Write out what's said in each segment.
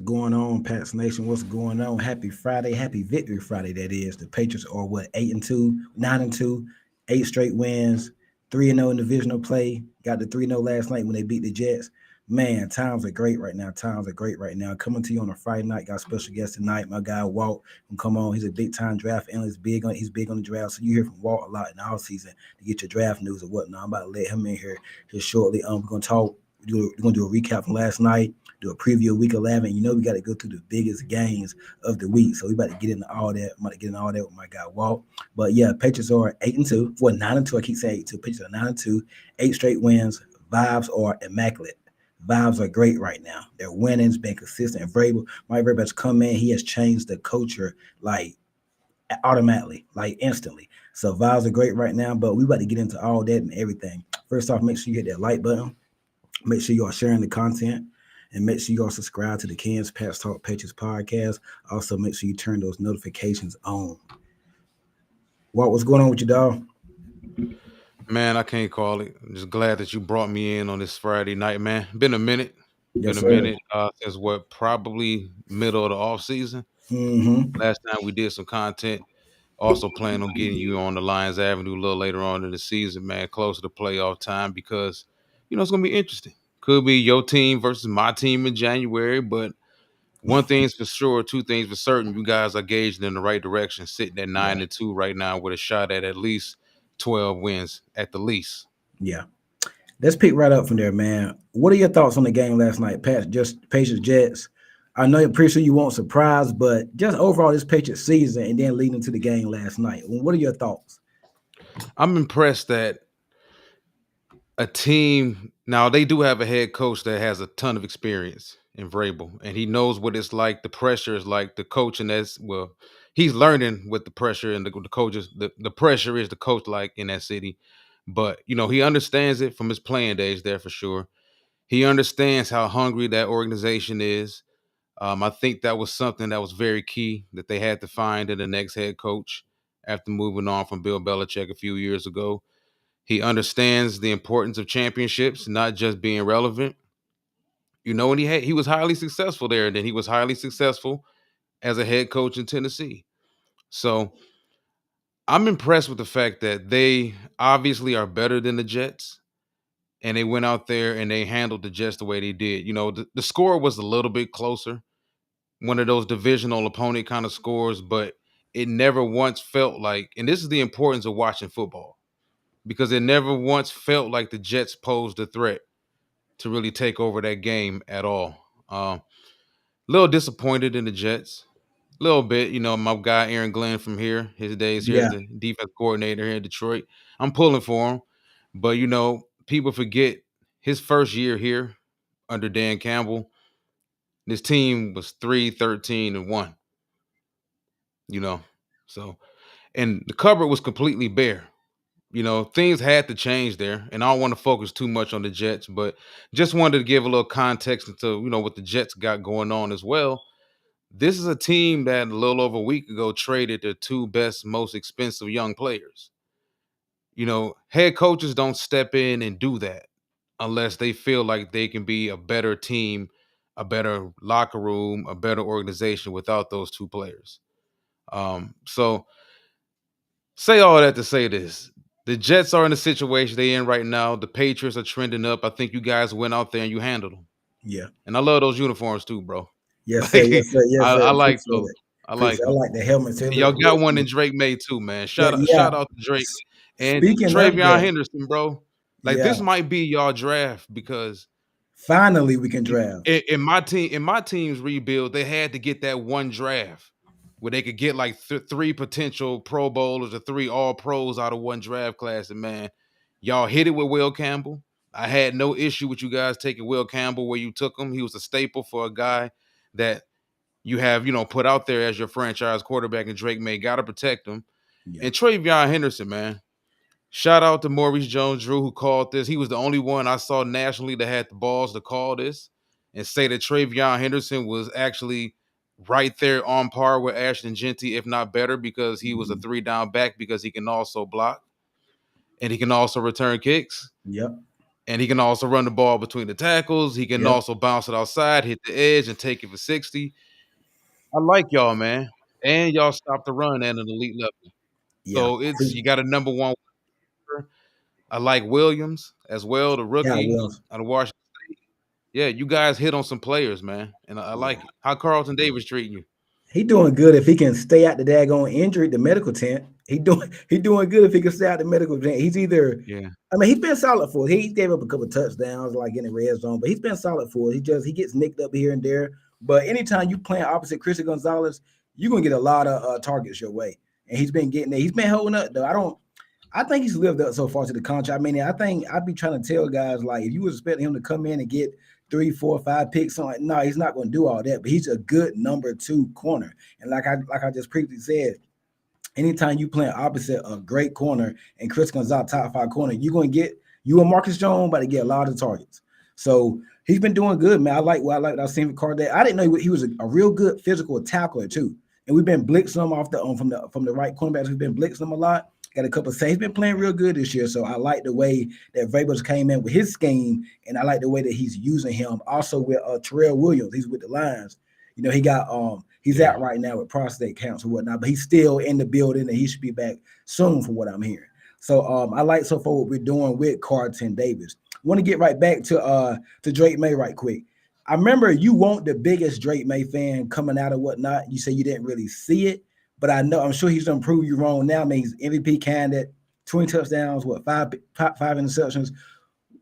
going on, Pats Nation? What's going on? Happy Friday, happy Victory Friday. That is. The Patriots are what 8-2, 9-2, 8 straight wins, 3-0 in divisional play. Got the 3-0 last night when they beat the Jets. Man, times are great right now. Times are great right now. Coming to you on a Friday night. Got a special guest tonight. My guy Walt will come on. He's a big time draft analyst. He's big on the draft. So you hear from Walt a lot in the off season to get your draft news or whatnot. I'm about to let him in here shortly. We're gonna talk. We're gonna do a recap from last night, do a preview of week 11. You know, we got to go through the biggest games of the week. So we about to get into all that. I'm about to get into all that with my guy Walt. But yeah, Patriots are 8-2. Well, 9-2. I keep saying 8-2. Patriots are 9-2, 8 straight wins. Vibes are immaculate. Vibes are great right now. Their winning's been consistent. And Vrabel, Mike Vrabel has come in. He has changed the culture like automatically, like instantly. So vibes are great right now. But we about to get into all that and everything. First off, make sure you hit that like button. Make sure you are sharing the content, and make sure you are subscribed to the Ken's Pats Talk Patriots podcast. Also, make sure you turn those notifications on. What's going on with you, dog? Man, I can't call it. I'm just glad that you brought me in on this Friday night, man. Been a minute. Been Yes, a sir. minute since what probably middle of the off season. Mm-hmm. Last time we did some content. Also plan on getting you on the Lions Avenue a little later on in the season, man, closer to playoff time because it's gonna be interesting. Could be your team versus my team in January, but one thing's for sure, two things for certain. You guys are gauged in the right direction, sitting at Yeah. 9-2 right now with a shot at least 12 wins at the least. Yeah. Let's pick right up from there, man. What are your thoughts on the game last night? Just Patriots Jets. I know you're pretty sure you won't surprise, but just overall this Patriots season and then leading to the game last night. What are your thoughts? I'm impressed that a team now they do have a head coach that has a ton of experience in Vrabel, and he knows what it's like. The pressure is like the coach, and that's well, he's learning what the pressure and the coaches the pressure is the coach like in that city. But he understands it from his playing days there for sure. He understands how hungry that organization is. I think that was something that was very key that they had to find in the next head coach after moving on from Bill Belichick a few years ago. He understands the importance of championships, not just being relevant. And he was highly successful there, and then he was highly successful as a head coach in Tennessee. So I'm impressed with the fact that they obviously are better than the Jets, and they went out there and they handled the Jets the way they did. The score was a little bit closer, one of those divisional opponent kind of scores, but it never once felt like, and this is the importance of watching football, because it never once felt like the Jets posed a threat to really take over that game at all. A little disappointed in the Jets. A little bit, my guy Aaron Glenn from here, his days here as Yeah. the defense coordinator here in Detroit. I'm pulling for him. But people forget his first year here under Dan Campbell, this team was 3-13-1, you know. So and the cupboard was completely bare. Things had to change there, and I don't want to focus too much on the Jets, but just wanted to give a little context into what the Jets got going on as well. This is a team that a little over a week ago traded their two best, most expensive young players. Head coaches don't step in and do that unless they feel like they can be a better team, a better locker room, a better organization without those two players. So say all that to say this. The Jets are in the situation they in right now. The Patriots are trending up. I think you guys went out there and you handled them. Yeah. And I love those uniforms too, bro. Yes, sir. Like Yes, sir. Yes, sir. I like Appreciate those. it. I like Appreciate it. I them. like the helmets. They And look y'all got real one in good. Drake made too, man. Yeah, yeah. Shout out to Drake and Speaking of Travion that, Henderson, bro. Like yeah, this might be y'all draft because finally we can draft. in my team's rebuild, they had to get that one draft where they could get like three potential Pro Bowlers or three All Pros out of one draft class. And man, y'all hit it with Will Campbell. I had no issue with you guys taking Will Campbell where you took him. He was a staple for a guy that you have, put out there as your franchise quarterback, and Drake May got to protect him. Yeah. And Travion Henderson, man. Shout out to Maurice Jones-Drew who called this. He was the only one I saw nationally that had the balls to call this and say that Travion Henderson was actually right there on par with Ashton Genty, if not better, because he was a Mhm. 3-down back because he can also block and he can also return kicks. Yep. And he can also run the ball between the tackles. He can Yep. also bounce it outside, hit the edge, and take it for 60. I like y'all, man. And y'all stopped the run at an elite level. Yeah. So it's you got a number one. I like Williams as well, the Yeah. rookie Well. out of Washington. Yeah, you guys hit on some players, man, and I Yeah. like it. How Carlton Davis treating you? He doing good if he can stay out the daggone injury, the medical tent. He doing good if he can stay out the medical tent. He's either, Yeah, I mean, he's been solid for us. He gave up a couple touchdowns like in the red zone, but he's been solid for us. He gets nicked up here and there. But anytime you playing opposite Christian Gonzalez, you're gonna get a lot of targets your way. And he's been getting there. He's been holding up though. I think he's lived up so far to the contract. I mean, I think I'd be trying to tell guys like if you was expecting him to come in and get 3, 4, 5 picks, something like, no, he's not going to do all that. But he's a good number two corner. And like I just previously said, anytime you playing opposite a great corner and Chris Gonzalez top five corner, you're going to get you and Marcus Jones about to get a lot of targets. So he's been doing good, man. I like what I've seen from Cardell. I didn't know he was a real good physical tackler too. And we've been blitzing him off the from the right cornerbacks. We've been blitzing him a lot. Got a couple of saves. He's been playing real good this year. So I like the way that Vrabels came in with his scheme, and I like the way that he's using him. Also with Terrell Williams, he's with the Lions. You know, he's yeah. out right now with prostate cancer and whatnot, but he's still in the building and he should be back soon from what I'm hearing. So I like so far what we're doing with Carlton Davis. Want to get right back to Drake May right quick. I remember you weren't the biggest Drake May fan coming out of whatnot. You say you didn't really see it, but I'm sure he's gonna prove you wrong now. I mean, he's MVP candidate, 20 touchdowns, five interceptions.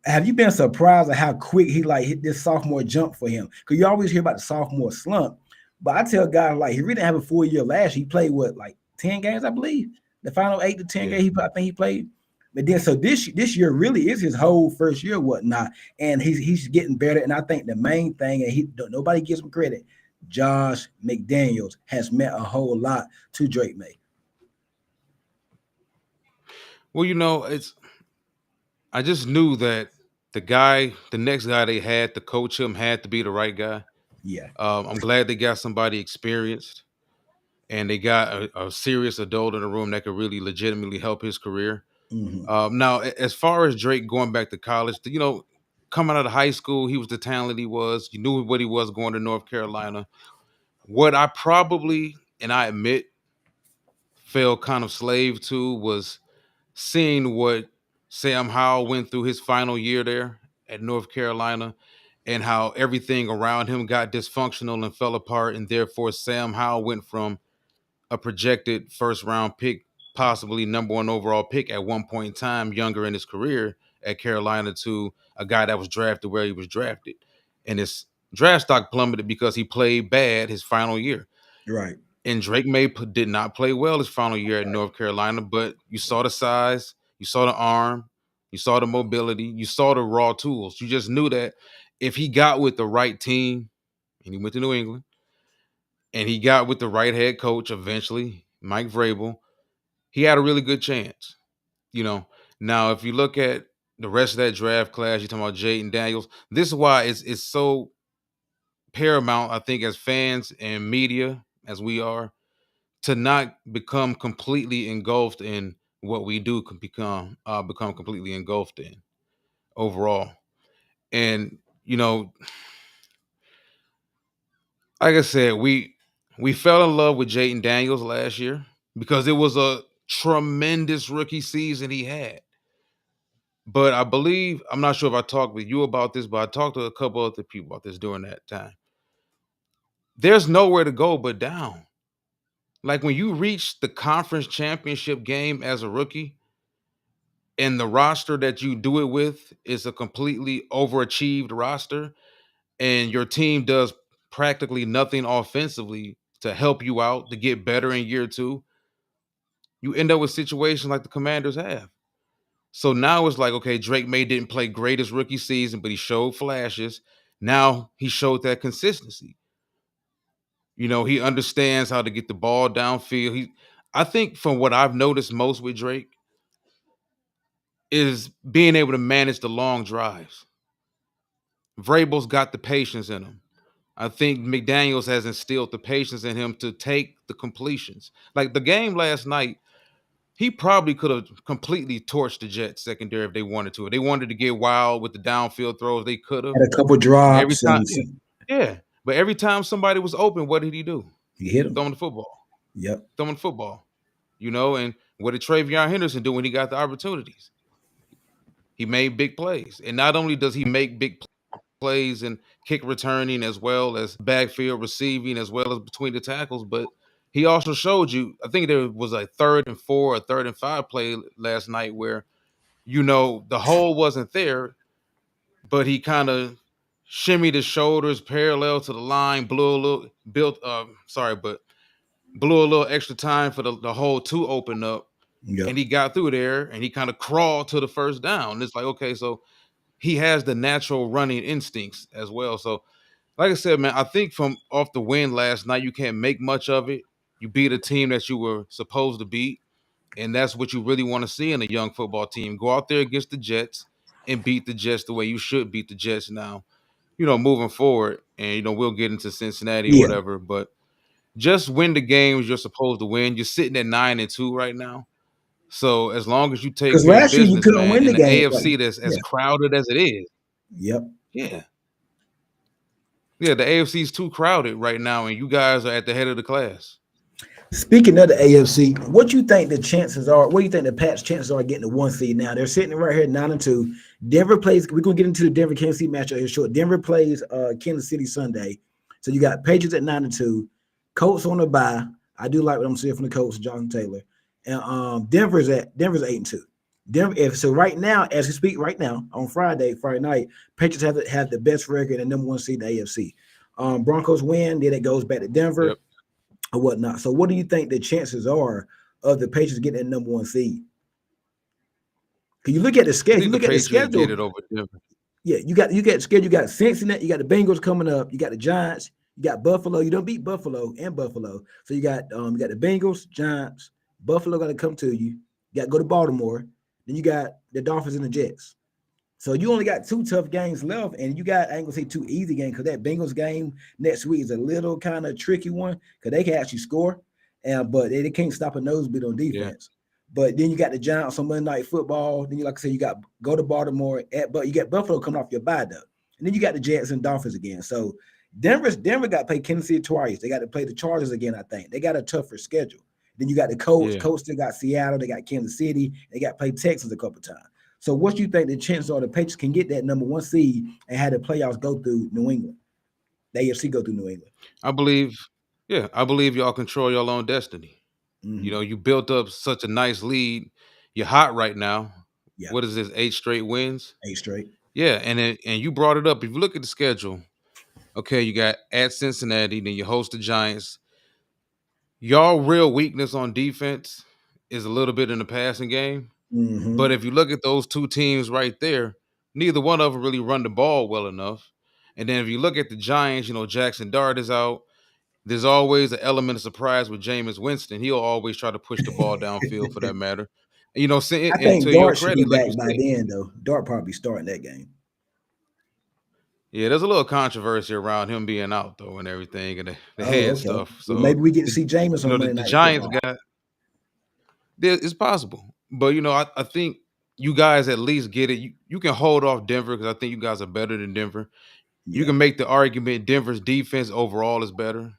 Have you been surprised at how quick he like hit this sophomore jump for him? Because you always hear about the sophomore slump, but I tell guys like he really didn't have a full year last year. He played what like 10 games, I believe. The final 8 to 10 games, Yeah. I think he played. But then so this year really is his whole first year, whatnot, and he's getting better. And I think the main thing, and nobody gives him credit, Josh McDaniels has meant a whole lot to Drake May. Well, it's I just knew that the next guy they had to coach him had to be the right guy. Yeah. I'm glad they got somebody experienced and they got a serious adult in the room that could really legitimately help his career. Hmm. Now, as far as Drake going back to college, coming out of high school, he was the talent he was. You knew what he was going to North Carolina. What I probably, and I admit, fell kind of slave to was seeing what Sam Howell went through his final year there at North Carolina and how everything around him got dysfunctional and fell apart. And therefore, Sam Howell went from a projected first round pick, possibly number one overall pick at one point in time, younger in his career at Carolina, to a guy that was drafted where he was drafted. And his draft stock plummeted because he played bad his final year. Right. And Drake May did not play well his final year at Right. North Carolina, but you saw the size, you saw the arm, you saw the mobility, you saw the raw tools. You just knew that if he got with the right team, and he went to New England, and he got with the right head coach eventually, Mike Vrabel, he had a really good chance. You know, now if you look at the rest of that draft class, you're talking about Jaden Daniels. This is why it's so paramount, I think, as fans and media, as we are, to not become completely engulfed in what we do can become completely engulfed in overall. And you know, like I said, we fell in love with Jaden Daniels last year because it was a tremendous rookie season he had. But I believe I'm not sure if I talked with you about this, but I talked to a couple other people about this during that time. There's nowhere to go but down. Like when you reach the conference championship game as a rookie, and the roster that you do it with is a completely overachieved roster, and your team does practically nothing offensively to help you out to get better in year two, you end up with situations like the Commanders have. So now it's like, okay, Drake May didn't play great his rookie season, but he showed flashes. Now he showed that consistency. He understands how to get the ball downfield. I think from what I've noticed most with Drake is being able to manage the long drives. Vrabel's got the patience in him. I think McDaniels has instilled the patience in him to take the completions. Like the game last night, he probably could have completely torched the Jets secondary if they wanted to. If they wanted to get wild with the downfield throws, they could have. Had a couple But every drops time, and yeah, yeah. But every time somebody was open, what did he do? he hit him. Throw him the football. Yep. Throw him the football. And what did Travion Henderson do when he got the opportunities? He made big plays. And not only does he make big plays and kick returning as well as backfield receiving as well as between the tackles, but he also showed you, I think there was a 3rd and 4 or 3rd and 5 play last night where, the hole wasn't there, but he kind of shimmied his shoulders parallel to the line, blew a little built sorry, but blew a little extra time for the hole to open up, Yep. and he got through there and he kind of crawled to the first down. It's like, okay, so he has the natural running instincts as well. So, like I said, man, I think from off the win last night, you can't make much of it. You beat a team that you were supposed to beat, and that's what you really want to see in a young football team. Go out there against the Jets and beat the Jets the way you should beat the Jets now, moving forward. And, we'll get into Cincinnati or Yeah. whatever, but just win the games you're supposed to win. You're sitting at 9-2 right now. So as long as you take Because care of last year you business, couldn't man, win in the the game. AFC that's as Yeah. crowded as it is, Yep. yeah. Yeah, the AFC is too crowded right now, and you guys are at the head of the class. Speaking of the AFC, what you think the chances are? What do you think the Pats' chances are getting the 1 seed now? They're sitting right here 9-2. Denver plays. We're gonna get into the Denver Kansas City matchup here short. Denver plays Kansas City Sunday. So you got Patriots at 9-2, Colts on the bye. I do like what I'm seeing from the Colts, Jonathan Taylor, and Denver's 8-2. Denver. If so, right now, as we speak, right now on Friday night, Patriots have the best record and number 1 seed in the AFC. Broncos win, then it goes back to Denver Yep. or whatnot. So, what do you think the chances are of the Patriots getting that number 1 seed? Can you look at the I schedule? You think the look at the Patriots get schedule. it over Denver. Yeah, you got schedule. You got Cincinnati. You got the Bengals coming up. You got the Giants. You got Buffalo. You don't beat Buffalo and Buffalo. So you got the Bengals, Giants. Buffalo got to come to you. You got to go to Baltimore. Then you got the Dolphins and the Jets. So you only got 2 tough games left, and you got, I ain't gonna say 2 easy games, because that Bengals game next week is a little kind of tricky one because they can actually score, and but they can't stop a nosebleed on Yeah. defense. But then you got the Giants on Monday Night Football. Then you, like I said, you got go to Baltimore but you got Buffalo coming off your bye though, and then you got the Jets and Dolphins again. So Denver got to play Kansas City twice. They got to play the Chargers again. I think they got a tougher schedule. Then you got the Colts. Yeah. Colts still got Seattle. They got Kansas City. They got played Texas a couple times. So what do you think the chances are the Patriots can get that number 1 seed and have the playoffs go through New England? The AFC go through New England. I believe, I believe y'all control your own destiny. Mm-hmm. You built up such a nice lead. You're hot right now. Yeah, What is this? 8 straight wins? 8 straight. Yeah, and you brought it up. If you look at the schedule, okay, you got at Cincinnati, then you host the Giants. Y'all real weakness on defense is a little bit in the passing game. But Mm-hmm. if you look at those two teams right there, neither one of them really run the ball well enough. And then if you look at the Giants, Jackson Dart is out. There's always an element of surprise with Jameis Winston. He'll always try to push the ball downfield for that matter. I And think to your Dart should be credit, like you back by said, then, though. Dart probably starting that game. yeah, there's a little controversy around him being out though and everything and the Oh, head okay. stuff. Well, So maybe we get to see Jameis on Monday the Night Giants Football. got it's possible, but I think you guys at least get it. You can hold off Denver because I think you guys are better than Denver. You Yeah. can make the argument Denver's defense overall is better,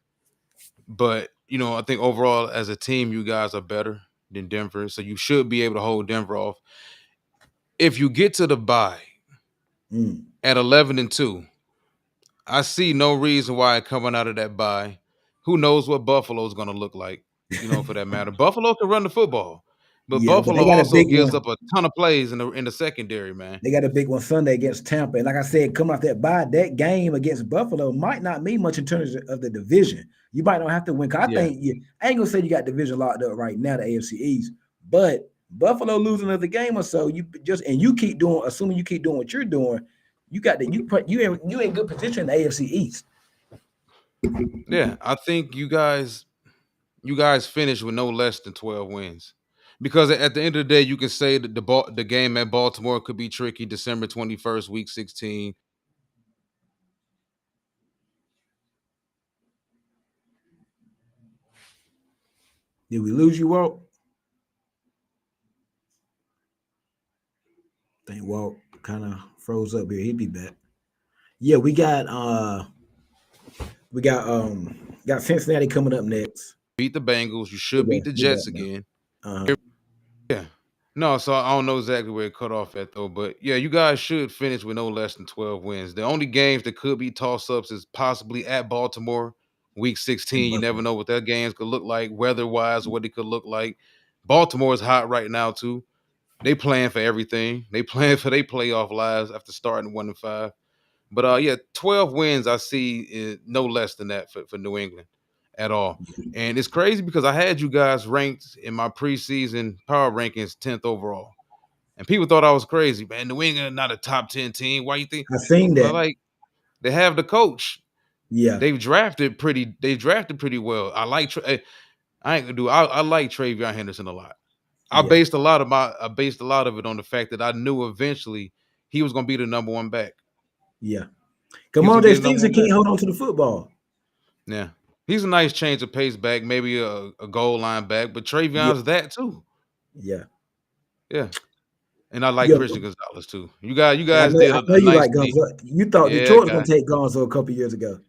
but I think overall as a team you guys are better than Denver, so you should be able to hold Denver off. If you get to the bye Mm. at 11-2, I see no reason why coming out of that bye, who knows what Buffalo's going to look like, for that matter. Buffalo can run the football, but Yeah, but Buffalo they got a also big gives one. up a ton of plays in the secondary, man. They got a big one Sunday against Tampa. And like I said, come off that bye, that game against Buffalo might not mean much in terms of the division. You might not have to win. Cause Yeah. I ain't gonna say you got division locked up right now, the AFC East, but Buffalo losing another game or so, you keep doing, assuming you keep doing what you're doing, you in good position in the AFC East. Yeah, I think you guys finish with no less than 12 wins. Because at the end of the day, you can say that the game at Baltimore could be tricky December 21st, week 16. Did we lose you, Walt? Think Walt kind of froze up here. He'd be back. Yeah, we got Cincinnati coming up next. Beat the Bengals. You You're should beat back. the You're Jets back now. again. Uh-huh. Yeah. No, so I don't know exactly where it cut off at though, but yeah, you guys should finish with no less than 12 wins. The only games that could be toss-ups is possibly at Baltimore, week In 16. You never Buffalo. know what that games could look like, weather-wise, what it could look like. Baltimore is hot right now too. They playing for everything. They playing for their playoff lives after starting 1-5. But yeah, 12 wins I see is no less than that for New England at all. And it's crazy because I had you guys ranked in my preseason power rankings 10th overall. And people thought I was crazy, man. New England not a top 10 team. Why you think? I seen Well, that. like they have the coach. Yeah, They drafted pretty well. I ain't gonna do I like Travion Henderson a lot. yeah, I based a lot of it on the fact that I knew eventually he was gonna be the number one back. yeah. He Come was on, gonna be that the number Stevenson one back. can't hold on to the football. Yeah. He's a nice change of pace back, maybe a goal line back, but Yeah, Travion's that too. yeah, Yeah. And I like yeah. Christian Gonzalez too. You Yeah, guys did I know a you nice like thing. Gonzo. You thought Yeah, Detroit was gonna guy. take Gonzo a couple years ago.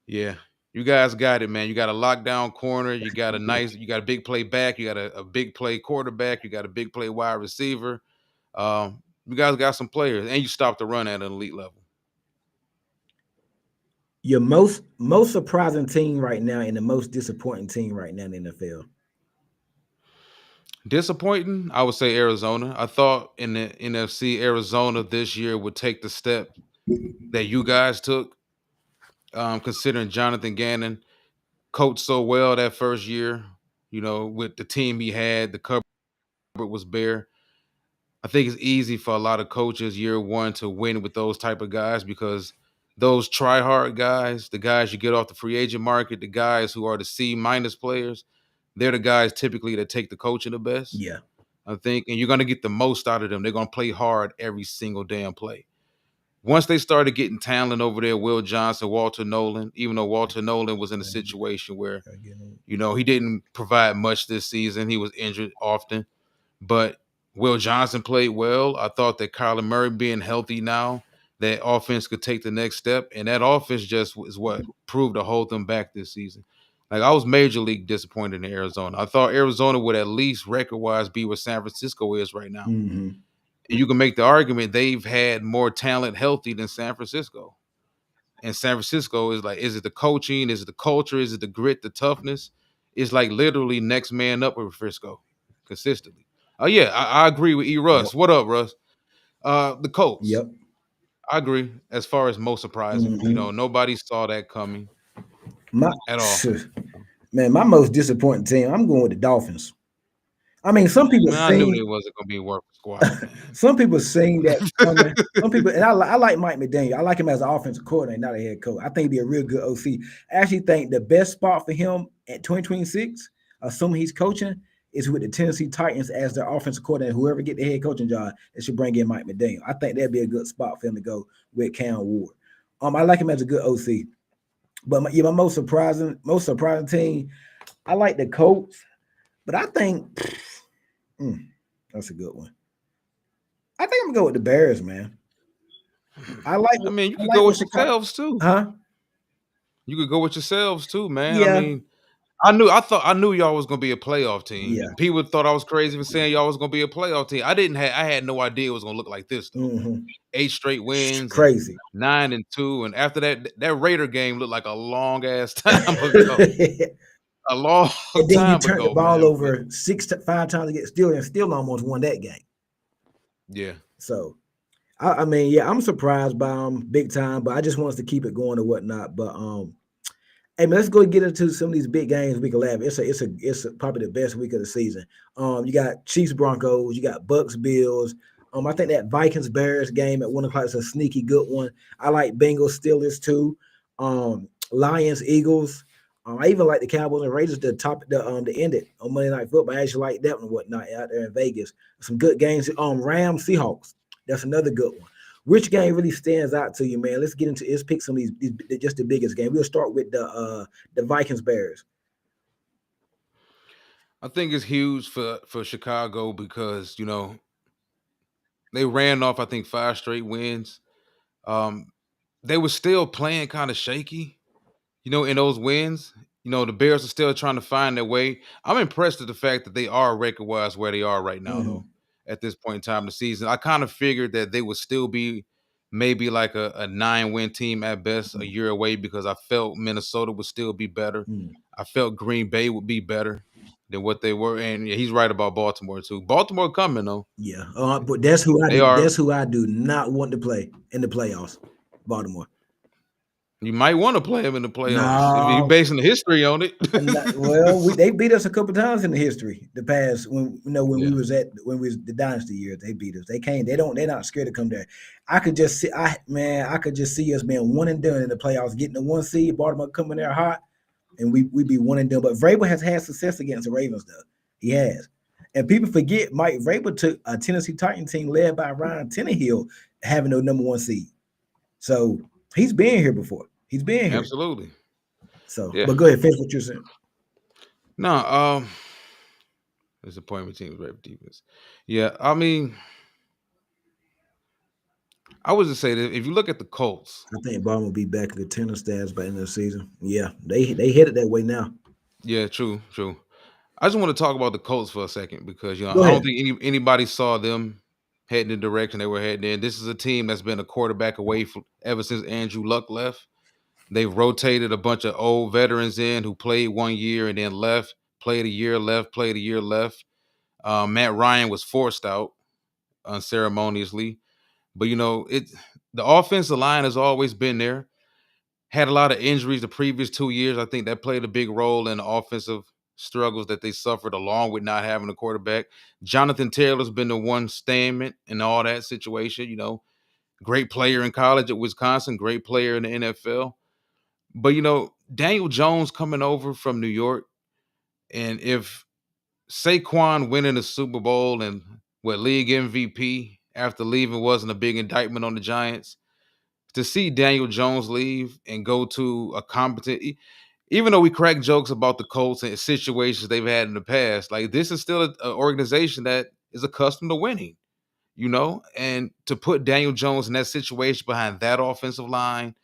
Yeah. You guys got it, man. You got a lockdown corner. You got a big play back. You got a big play quarterback. You got a big play wide receiver. You guys got some players, and you stopped the run at an elite level. Your most surprising team right now and the most disappointing team right now in the NFL. Disappointing, I would say Arizona. I thought in the NFC, Arizona this year would take the step that you guys took, considering Jonathan Gannon coached so well that first year. With the team he had, the cupboard was bare. I think it's easy for a lot of coaches year one to win with those type of guys because those try hard guys, the guys you get off the free agent market, the guys who are the C minus players, they're the guys typically that take the coaching the best. Yeah, I think, and you're going to get the most out of them. They're going to play hard every single damn play. Once they started getting talent over there, Will Johnson, Walter Nolan, even though Walter Nolan was in a situation where, he didn't provide much this season. He was injured often, but Will Johnson played well. I thought that Kyler Murray being healthy now, that offense could take the next step, and that offense just is what proved to hold them back this season. Like I was major league disappointed in Arizona. I thought Arizona would at least record wise be where San Francisco is right now. mm-hmm. And you can make the argument they've had more talent healthy than San Francisco. And San Francisco is like, is it the coaching? Is it the culture? Is it the grit, the toughness? It's like literally next man up with Frisco consistently. Oh yeah, I agree with E. Yep, Russ. What up, Russ? The Colts. yep. I agree. As far as most surprising, Mm-hmm. nobody saw that coming My at all. man, my most disappointing team. I'm going with the Dolphins. I mean, some people Man, I knew sing. they wasn't gonna be worth a squat, man. Some people sing that coming. Some people, and I like Mike McDaniel. I like him as an offensive coordinator, not a head coach. I think he'd be a real good OC. I actually think the best spot for him at 2026, assuming he's coaching, is with the Tennessee Titans as their offensive coordinator. Whoever get the head coaching job, they should bring in Mike McDaniel. I think that'd be a good spot for him to go with Cam Ward. I like him as a good OC. But my most surprising team, I like the Colts, but I think mm, that's a good one. I think I'm gonna go with the Bears, man. I like I mean, you I could like go what with Chicago, yourselves too. huh? You could go with yourselves too, man. I Yeah, mean, I knew y'all was gonna be a playoff team. yeah. People thought I was crazy for saying y'all was gonna be a playoff team. I had no idea it was gonna look like this though. Mm-hmm. 8 straight wins and Crazy. 9-2. And after that Raider game looked like a long ass time ago. And A long then you time turned the ago, ball man. But over 5 times to get still almost won that game. yeah. So I mean, yeah, I'm surprised by them big time, but I just want us to keep it going or whatnot. But hey man, let's go get into some of these big games we can have. It's probably the best week of the season. You got Chiefs Broncos, you got Bucks Bills. I think that Vikings Bears game at 1 o'clock is a sneaky good one. I like Bengals Steelers too. Lions Eagles. I even like the Cowboys and Raiders to end it on Monday Night Football. I actually like that one, whatnot out there in Vegas. Some good games. Rams Seahawks. That's another good one. Which game really stands out to you, man? Let's pick some of these just the biggest game. We'll start with the Vikings Bears. I think it's huge for Chicago because, They ran off, I think, 5 straight wins. Um, they were still playing kind of shaky, in those wins. The Bears are still trying to find their way. I'm impressed at the fact that they are record wise where they are right now, though, Mhm. at this point in time of the season. I kind of figured that they would still be maybe like a 9-win team at best a Mhm. year away because I felt Minnesota would still be better. Mhm. I felt Green Bay would be better than what they were. And yeah, he's right about Baltimore, too. Baltimore coming, though. Yeah, but that's who I They do. are. That's who I do not want to play in the playoffs. Baltimore. You might want to play them in the playoffs if you're No, basing the history on it. well, they beat us a couple times in the history. The past when when we Yeah. was at when we was the dynasty years, they beat us. They came. They don't. They're not scared to come there. I could just see. I could just see us being one and done in the playoffs, getting the 1 seed. Baltimore coming there hot, and we be one and done. But Vrabel has had success against the Ravens, though. He has. And people forget Mike Vrabel took a Tennessee Titan team led by Ryan Tannehill having no number 1 seed. So he's been here before. He's been here. Absolutely. So, Yeah. but go ahead, finish what you're saying. No, disappointment teams, right? Defense. Yeah, I mean, I would just say that if you look at the Colts, I think Baltimore will be back in the tennis stats by the end of the season. Yeah, they headed that way now. yeah, true, true. I just want to talk about the Colts for a second because Go I don't ahead. think anybody saw them heading the direction they were heading in. This is a team that's been a quarterback away from ever since Andrew Luck left. They've rotated a bunch of old veterans in who played 1 year and then left, played a year left, played a year left. Matt Ryan was forced out unceremoniously. But the offensive line has always been there. Had a lot of injuries the previous 2 years. I think that played a big role in the offensive struggles that they suffered, along with not having a quarterback. Jonathan Taylor's been the one statement in all that situation. Great player in college at Wisconsin, great player in the NFL. But Daniel Jones coming over from New York, and if Saquon winning the Super Bowl and what league MVP after leaving wasn't a big indictment on the Giants, to see Daniel Jones leave and go to a competent, even though we crack jokes about the Colts and situations they've had in the past, like this is still an organization that is accustomed to winning, and to put Daniel Jones in that situation behind that offensive line,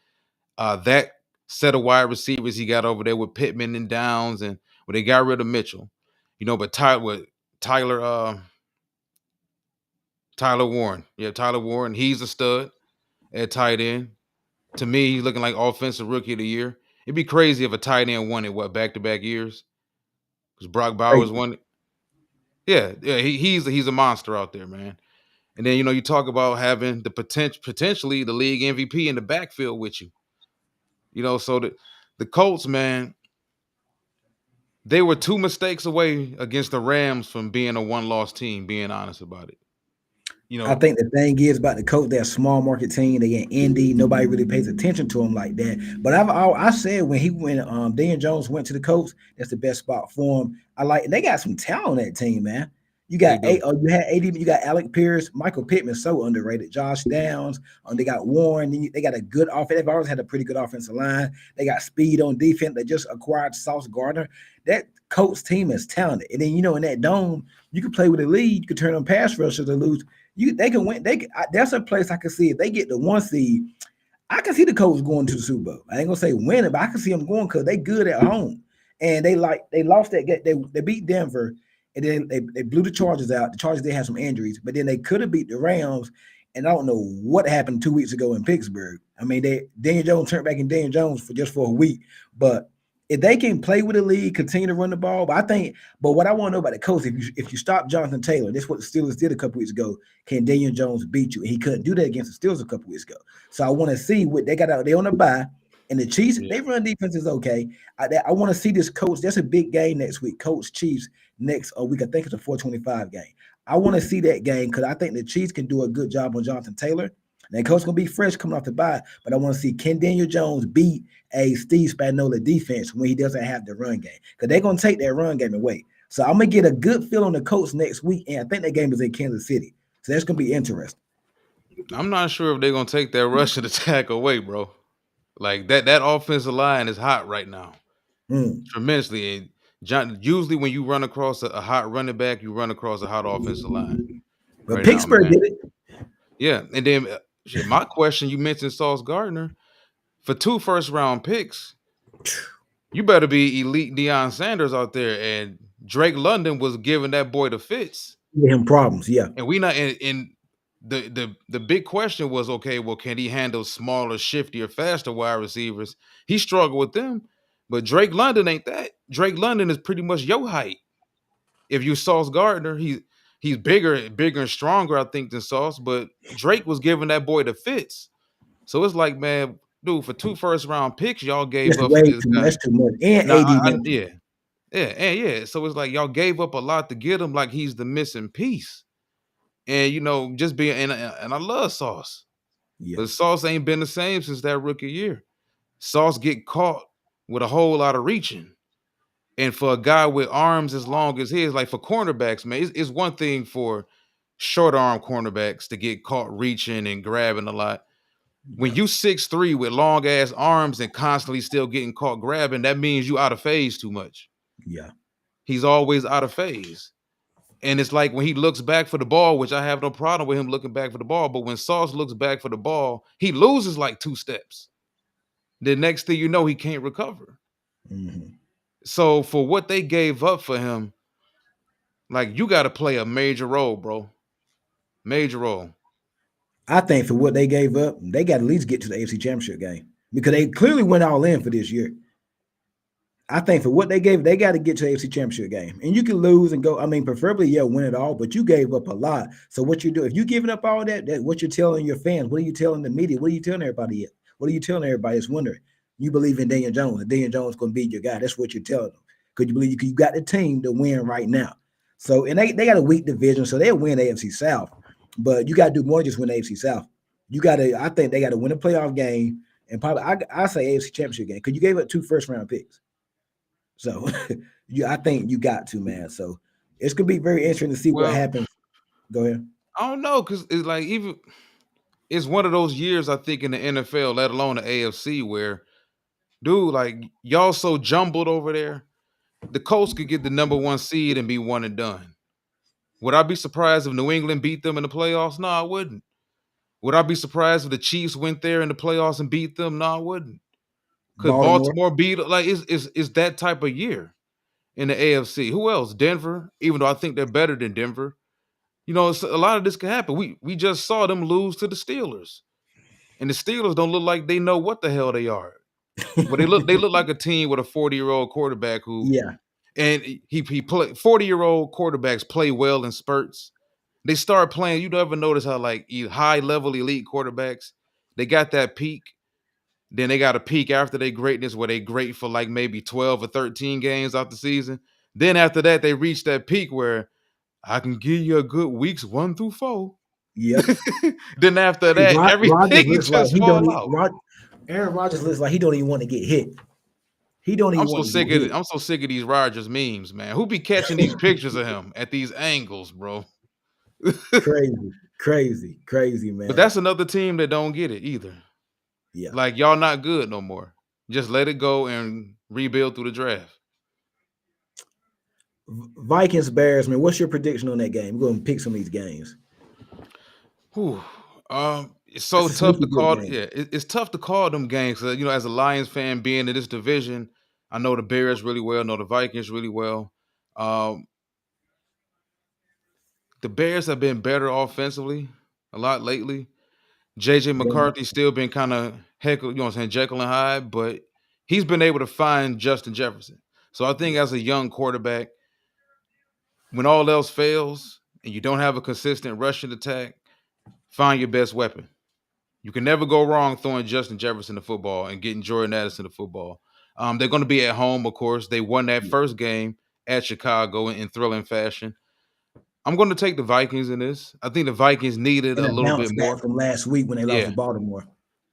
that set of wide receivers he got over there with Pittman and Downs, and when they got rid of Mitchell, but Tyler, Tyler Warren, yeah, Tyler Warren, he's a stud at tight end. To me, he's looking like offensive rookie of the year. It'd be crazy if a tight end won it, back to back years? Because Brock Bowers Crazy. won it. Yeah, yeah, he's a monster out there, man. And then you talk about having the potentially the league MVP in the backfield with you. So the Colts, man, they were 2 mistakes away against the Rams from being a one-loss team. Being honest about it, you I know, think the thing is about the Colts, they're a small market team. They in Indy. Nobody really pays attention to them like that. But I said when Daniel Jones went to the Colts, that's the best spot for him. I like they got some talent on that team, man. they do. You had AD, you got Alec Pierce, Michael Pittman, so underrated. Josh Downs, they got Warren. They got a good offense. They've always had a pretty good offensive line. They got speed on defense. They just acquired Sauce Gardner. That Colts team is talented. And then in that dome, you can play with the lead. You can turn on pass rushers to lose. They can win. That's a place I can see if they get the 1 seed. I can see the Colts going to the Super Bowl. I ain't gonna say winning, but I can see them going because they good at home. And they lost that game. They beat Denver, and then they blew the Chargers out. The Chargers they had some injuries, but then they could have beat the Rams. And I don't know what happened 2 weeks ago in Pittsburgh. I mean, Daniel Jones turned back in Daniel Jones for a week, but if they can play with the league, continue to run the ball, but what I want to know about the Colts, if you stop Jonathan Taylor, this is what the Steelers did a couple weeks ago. Can Daniel Jones beat you? And he couldn't do that against the Steelers a couple weeks ago. So I want to see what they got out. They on the bye, and the Chiefs Yeah. they run defense is okay. I want to see this Colts. That's a big game next week. Colts Chiefs next week. I think it's a 425 game. I want to see that game because I think the Chiefs can do a good job on Jonathan Taylor. And Coach gonna be fresh coming off the bye, but I want to see can Daniel Jones beat a Steve Spagnuolo defense when he doesn't have the run game because they're gonna take that run game away. So I'm gonna get a good feel on the Colts next week, and I think that game is in Kansas City, so that's gonna be interesting. I'm not sure if they're gonna take that rushing attack away, bro. Like that offensive line is hot right now, Mm. tremendously. And usually when you run across a hot running back, you run across a hot offensive line But right now, Pittsburgh man. did it. Yeah, and then shit, my question, you mentioned Sauce Gardner for 2 first-round picks. You better be elite Deion Sanders out there, and Drake London was giving that boy the fits. Give him problems. Yeah, And we not in the big question was, okay, well, can he handle smaller, shiftier, faster wide receivers? He struggled with them, but Drake London ain't that. Drake London is pretty much your height. If you Sauce Gardner, he's bigger and stronger, I think, than Sauce, but Drake was giving that boy the fits. So it's like, man, dude, for 2 first-round picks, y'all gave that's up for way this too much. guy. That's too much. And Now, AD went. yeah, yeah, and yeah. So it's like y'all gave up a lot to get him, like he's the missing piece. And just being and I love Sauce, Yeah, but Sauce ain't been the same since that rookie year. Sauce get caught with a whole lot of reaching. And for a guy with arms as long as his, like for cornerbacks, man, it's one thing for short arm cornerbacks to get caught reaching and grabbing a lot. When yeah, you 6'3" with long ass arms and constantly still getting caught grabbing, that means you out of phase too much. yeah, He's always out of phase. And it's like when he looks back for the ball, which I have no problem with him looking back for the ball, but when Sauce looks back for the ball, he loses like 2 steps. The next thing you know, he can't recover. hmm. So for what they gave up for him, like you got to play a major role, bro. Major role. I think for what they gave up, they got to at least get to the AFC Championship game because they clearly went all in for this year. I think for what they gave, they got to get to the AFC Championship game, and you can lose and go. I mean, preferably, yeah, win it all, but you gave up a lot. So what you do if you giving up all that, what you're telling your fans, what are you telling the media, what are you telling everybody? What are you telling everybody that's wondering? You believe in Daniel Jones, and Daniel Jones going to be your guy. That's what you're telling them because you believe you got the team to win right now. So and they got a weak division, so they'll win AFC South, but you got to do more than just win AFC South. You got to. I think they got to win a playoff game, and probably I say AFC Championship game because you gave up 2 first-round picks. So I think you got to, man. So it's gonna be very interesting to see what Well, happens. Go ahead. I don't know because it's like even it's one of those years I think in the NFL, let alone the AFC, where dude, like y'all so jumbled over there. The Colts could get the number one seed and be one and done. Would I be surprised if New England beat them in the playoffs? No, I wouldn't. Would I be surprised if the Chiefs went there in the playoffs and beat them? No, I wouldn't. Could Baltimore. Baltimore beat like it's that type of year in the AFC? Who else? Denver, even though I think they're better than Denver. A lot of this can happen. We just saw them lose to the Steelers. And the Steelers don't look like they know what the hell they are. But they look like a team with a 40-year-old quarterback who Yeah. and he play 40-year-old quarterbacks play well in spurts. They start playing. You never notice how like high level elite quarterbacks, they got that peak. Then they got a peak after their greatness where they great for like maybe 12 or 13 games out the season. Then after that, they reach that peak where I can give you a good weeks 1 through 4. Yep. Then after that, Rogers everything looks like just he don't. fall out. Aaron Rodgers looks like he don't even want to get hit. He don't even I'm so want to sick get of hit. I'm so sick of these Rogers memes, man. Who be catching these pictures of him at these angles, bro? Crazy, crazy, crazy, But man. that's another team that don't get it either. Yeah. Like y'all not good no more. Just let it go and rebuild through the draft. Vikings Bears, man. What's your prediction on that game? We're gonna pick some of these games. Whew. It's so That's a tough sneaky to good call. game. Yeah, it's tough to call them games. As a Lions fan, being in this division, I know the Bears really well, know the Vikings really well. Um, the Bears have been better offensively a lot lately. JJ McCarthy still been kind of heckle, what I'm saying, Jekyll and Hyde, but he's been able to find Justin Jefferson. So I think Yeah. as a young quarterback, when all else fails and you don't have a consistent rushing attack, find your best weapon. You can never go wrong throwing Justin Jefferson the football and getting Jordan Addison the football. They're going to be at home, of course. They won that Yeah. first game at Chicago in thrilling fashion. I'm going to take the Vikings in this. I think the Vikings needed And a a little bit bounce back more. from last week when they lost Yeah, to Baltimore.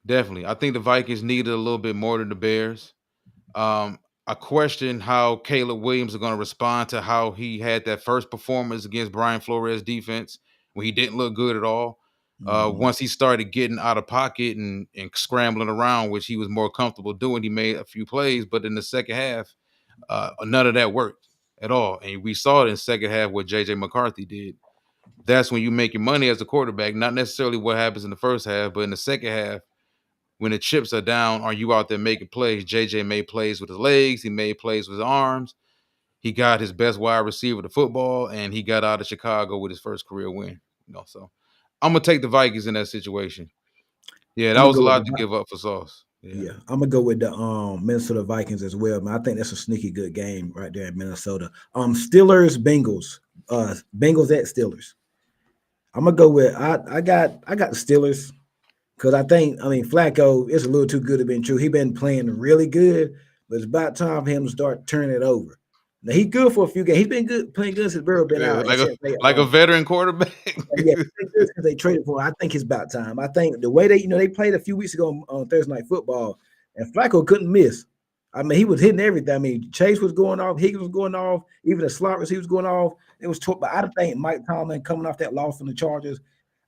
definitely. I think the Vikings needed a little bit more than the Bears. Um, I question how Caleb Williams is going to respond to how he had that first performance against Brian Flores' defense when he didn't look good at all. Mhm. Once he started getting out of pocket and scrambling around, which he was more comfortable doing, he made a few plays. But in the second half, none of that worked at all. And we saw it in the second half what J.J. McCarthy did. that's when you make your money as a quarterback. Not necessarily what happens in the first half, but in the second half, when the chips are down, are you out there making plays? JJ made plays with his legs. He made plays with his arms. He got his best wide receiver the football, and he got out of Chicago with his first career win. So I'm gonna take the Vikings in that situation. Yeah, I'm that gonna was a go with lot the to give up for Sauce. Yeah, Yeah, I'm gonna go with the Minnesota Vikings as well, man. I think that's a sneaky good game right there in Minnesota. Steelers Bengals, Bengals at Steelers. I'm gonna go with I got the Steelers because I mean Flacco is a little too good to be true. He been playing really good, but it's about time for him to start turning it over. Now he's good for a few games. He's been good playing good since Burrow been yeah, out and since they like a veteran quarterback. yeah, because they traded for him. I think it's about time. I think the way they played a few weeks ago on Thursday Night Football, and Flacco couldn't miss. I mean, he was hitting everything. I mean, Chase was going off, Higgins was going off, even the slot receiver was going off. It was, but I think Mike Tomlin coming off that loss from the Chargers,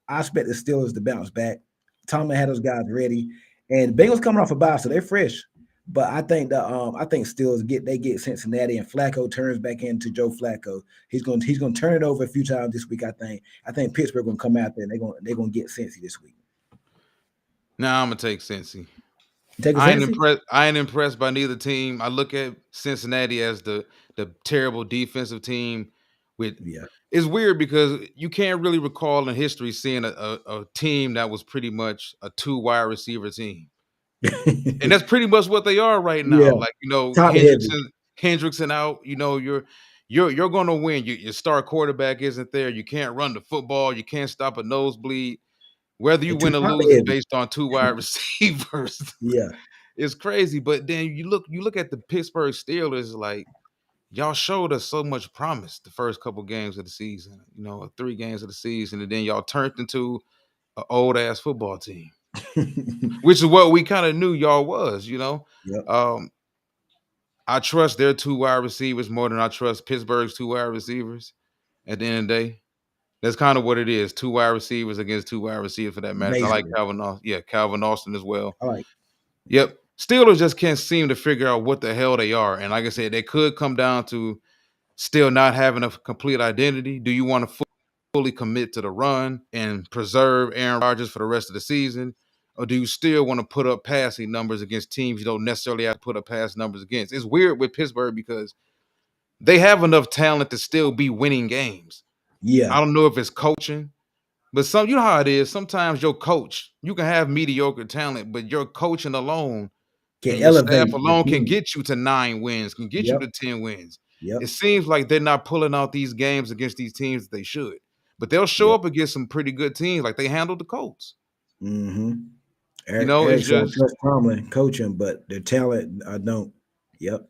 I expect the Steelers to bounce back. Tomlin had those guys ready, and Bengals coming off a bye, so they're fresh. But I think Steelers get Cincinnati, and Flacco turns back into Joe Flacco. He's gonna turn it over a few times this week. I think Pittsburgh gonna come out there and they're gonna get Cincy this week. Now I'm gonna take Cincy. Take a Cincy? I ain't impressed by neither team. I look at Cincinnati as the terrible defensive team. With Yeah. It's weird because you can't really recall in history seeing a team that was pretty much a two wide receiver team, and that's pretty much what they are right now. Yeah. Like Top heavy. Hendrickson out. You're going to win. Your star quarterback isn't there. You can't run the football. You can't stop a nosebleed. Whether They you too win or top lose is heavy. based on two wide receivers. Yeah. It's crazy. But then you look at the Pittsburgh Steelers, like y'all showed us so much promise the first couple games of the season, 3 games of the season, and then y'all turned into an old ass football team, which is what we kind of knew y'all was. Yep. Um, I trust their two wide receivers more than I trust Pittsburgh's two wide receivers. At the end of the day, that's kind of what it is. Two wide receivers against two wide receivers for that matter. I like Basically. Calvin Austin. Yeah, Calvin Austin as well. All right. Yep. Steelers just can't seem to figure out what the hell they are. And like I said, they could come down to still not having a complete identity. Do you want to fully commit to the run and preserve Aaron Rodgers for the rest of the season? Or do you still want to put up passing numbers against teams you don't necessarily have to put up pass numbers against? It's weird with Pittsburgh because they have enough talent to still be winning games. I Yeah. don't know if it's coaching, but you know how it is. Sometimes your coach, you can have mediocre talent, but your coaching alone Can and your staff elevate the alone can team. get you to 9 wins, can get you Yep. to 10 wins. It Yep. seems like they're not pulling out these games against these teams that they should. But they'll show Yep. up against some pretty good teams, like they handled the Colts. Mm-hmm. It's Eric said, I just trust Tomlin coaching, but their talent, I don't. Yep.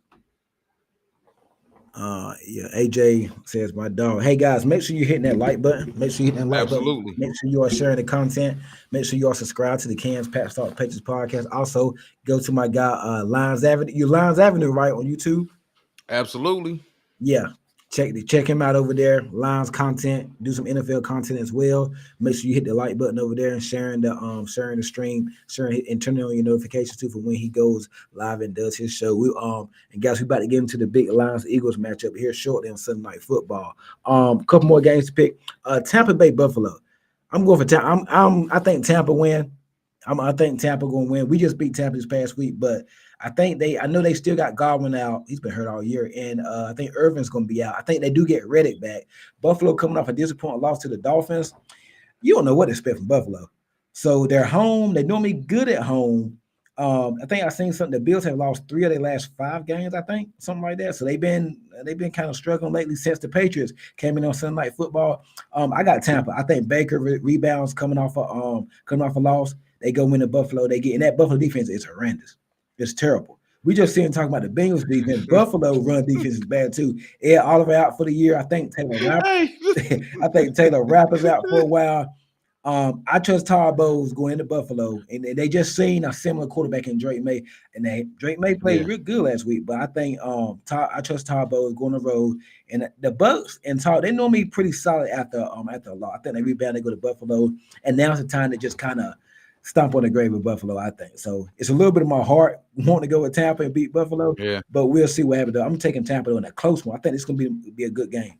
Yeah, AJ says my dog. Hey guys, make sure you're hitting that like button. Make sure you hit that like button. absolutely, Make sure you are sharing the content. Make sure you are subscribed to the Cans Pat Start Patriots podcast. Also, go to my guy Lions Avenue. You Lions Avenue, right, on YouTube? absolutely. Yeah. Check him out over there. Lions content. Do some NFL content as well. Make sure you hit the like button over there and sharing the stream, sharing and turning on your notifications too for when he goes live and does his show. And guys, we about to get into the big Lions Eagles matchup here shortly on Sunday Night Football. A couple more games to pick. Tampa Bay Buffalo. I'm going for Tampa. I think Tampa win. I think Tampa gonna win. We just beat Tampa this past week, but I know they still got Godwin out. He's been hurt all year, and I think Irvin's gonna be out. I think they do get Reddick back. Buffalo coming off a disappointing loss to the Dolphins. You don't know what to expect from Buffalo. So they're home. They're normally good at home. I think I seen something. The Bills have lost 3 of their last 5 games. I think something like that. So they've been kind of struggling lately since the Patriots came in on Sunday Night Football. I got Tampa. I think Baker rebounds coming off a loss. They go win to Buffalo. They get and that Buffalo defense is horrendous. It's terrible. We just seen talking about the Bengals defense. Buffalo run defense is bad too. Ed Oliver out for the year. I think Taylor Rapp. Hey, I think Taylor Rapp is out for a while. I trust Todd Bowles going into Buffalo, and they just seen a similar quarterback in Drake May, and Drake May played yeah, real good last week. But I think I trust Todd Bowles going on the road, and the Bucks and Todd they normally pretty solid after a lot. I think they rebound, they go to Buffalo, and now's the time to just kind of stomp on the grave of Buffalo. I think so. It's a little bit of my heart wanting to go with Tampa and beat Buffalo, yeah. but we'll see what happens. I'm taking Tampa on a close one. I think it's going to be a good game.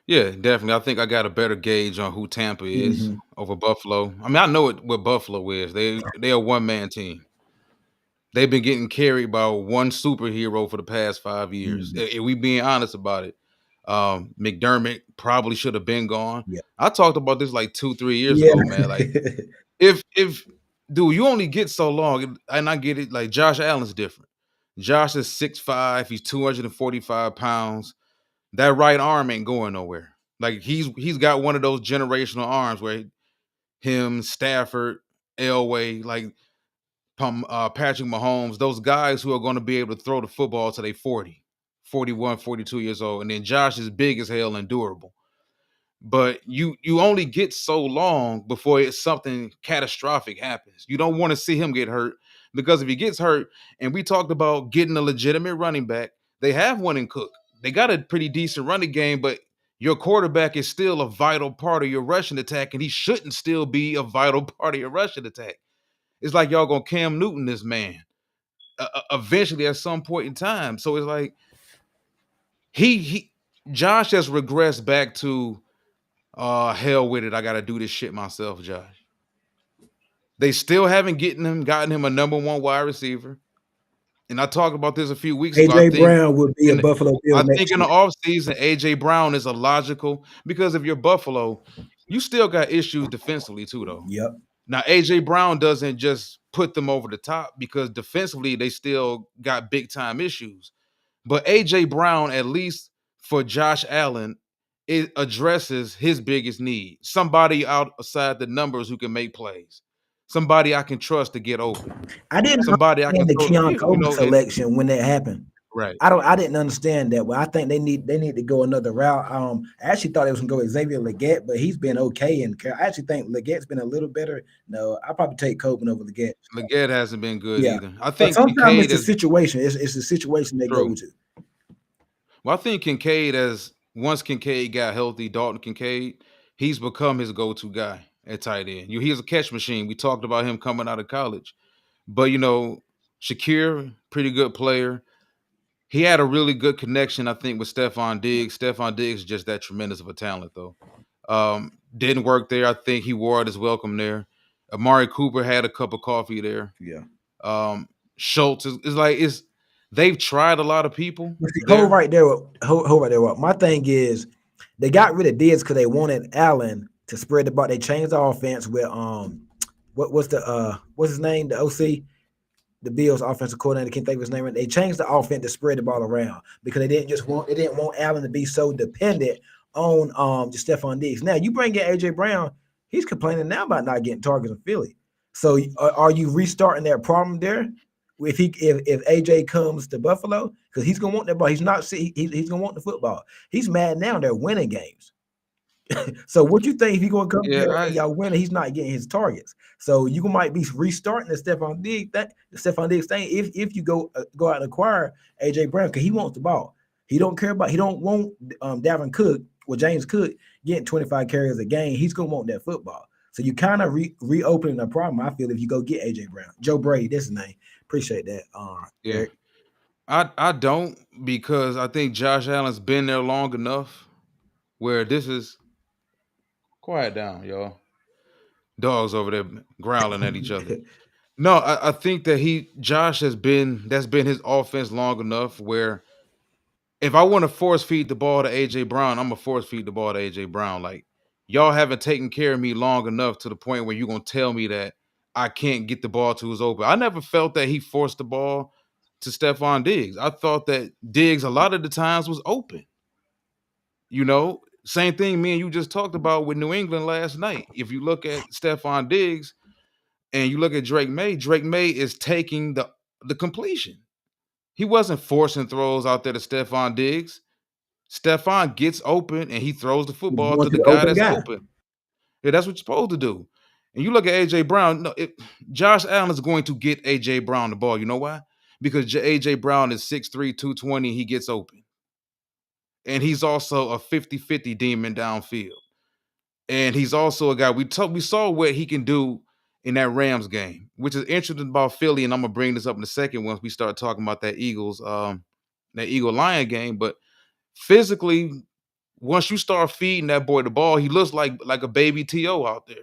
Yeah, definitely. I think I got a better gauge on who Tampa is Hmm. over Buffalo. I mean, I know what Buffalo is. They a one man team. They've been getting carried by one superhero for the past 5 years. Hmm. If we being honest about it, McDermott probably should have been gone. Yeah. I talked about this like 2 3 years Yeah. ago, man. Like if dude, you only get so long, and I get it. Like Josh Allen's different. Josh is 6'5", he's 245 pounds. That right arm ain't going nowhere. Like he's got one of those generational arms where him, Stafford, Elway, like Patrick Mahomes, those guys who are going to be able to throw the football till they 40, 41, 42 years old. And then Josh is big as hell and durable. But you only get so long before something catastrophic happens. You don't want to see him get hurt, because if he gets hurt, and we talked about getting a legitimate running back, they have one in Cook. They got a pretty decent running game, but your quarterback is still a vital part of your rushing attack, and he shouldn't still be a vital part of your rushing attack. It's like y'all gonna Cam Newton this man eventually at some point in time. So it's like he Josh has regressed back to hell with it. I gotta do this shit myself, Josh. They still haven't gotten him a number one wide receiver. And I talked about this a few weeks ago. AJ Brown will be a In the, Buffalo Bill I next think in the year. offseason, AJ Brown is a logical, because if you're Buffalo, you still got issues defensively too, though. Yep. Now, AJ Brown doesn't just put them over the top, because defensively they still got big time issues. But AJ Brown, at least for Josh Allen, it addresses his biggest need. Somebody outside the numbers who can make plays. Somebody I can trust to get open. I didn't Somebody I can understand the throw the Keon field, Coleman and selection when that happened. right. I didn't understand that. Well, I think they need to go another route. I actually thought it was gonna go Xavier Leggett, but he's been okay. And I actually think Leggett's been a little better. No, I probably take Coleman over Leggett. Leggett hasn't been good Yeah, either. I but think sometimes it's Kincaid the is situation. It's the situation they go true. to. Well, I think Kincaid, as once Kincaid got healthy, Dalton Kincaid, he's become his go-to guy at tight end. He's a catch machine. We talked about him coming out of college. But Shakir, pretty good player. He had a really good connection, I think, with Stephon Diggs. Stephon Diggs is just that tremendous of a talent, though. Didn't work there. I think he wore out his welcome there. Amari Cooper had a cup of coffee there. Yeah. Um, Schultz is like they've tried a lot of people But see, hold there. right there. Hold right there. My thing is, they got rid of Diggs because they wanted Allen to spread the ball. They changed the offense with what's his name, the OC, the Bills offensive coordinator. Can't think of his name. They changed the offense to spread the ball around because they didn't want Allen to be so dependent on just Stephon Diggs. Now you bring in AJ Brown, he's complaining now about not getting targets in Philly. So are you restarting that problem there? If AJ comes to Buffalo, because he's gonna want that ball. He's gonna want the football. He's mad now. They're winning games. So what you think if he gonna come Yeah, there and y'all winning, he's not getting his targets. So you might be restarting the Stephon Diggs thing if you go out and acquire AJ Brown because he wants the ball. He don't want Dalvin Cook or James Cook getting 25 carries a game. He's gonna want that football. So you kind of reopening the problem. I feel if you go get AJ Brown, Joe Brady, that's his name. Appreciate that, yeah. Eric. I don't, because I think Josh Allen's been there long enough where this is quiet down, y'all. Dogs over there growling at each other. No, I think that Josh that's been his offense long enough where if I want to force feed the ball to AJ Brown, I'm gonna force feed the ball to AJ Brown. Like y'all haven't taken care of me long enough to the point where you're gonna tell me that I can't get the ball to his open. I never felt that he forced the ball to Stephon Diggs. I thought that Diggs a lot of the times was open. Same thing me and you just talked about with New England last night. If you look at Stephon Diggs and you look at Drake May is taking the completion. He wasn't forcing throws out there to Stephon Diggs. Stephon gets open and he throws the He's football going to to the the guy open that's guy. open. Yeah, that's what you're supposed to do. And you look at AJ Brown. No, Josh Allen is going to get AJ Brown the ball. You know why? Because AJ Brown is 6'3", 220. He gets open. And he's also a 50-50 demon downfield. And he's also a guy we saw what he can do in that Rams game, which is interesting about Philly. And I'm gonna bring this up in a second once we start talking about that Eagle Lion game. But physically, once you start feeding that boy the ball, he looks like a baby To out there.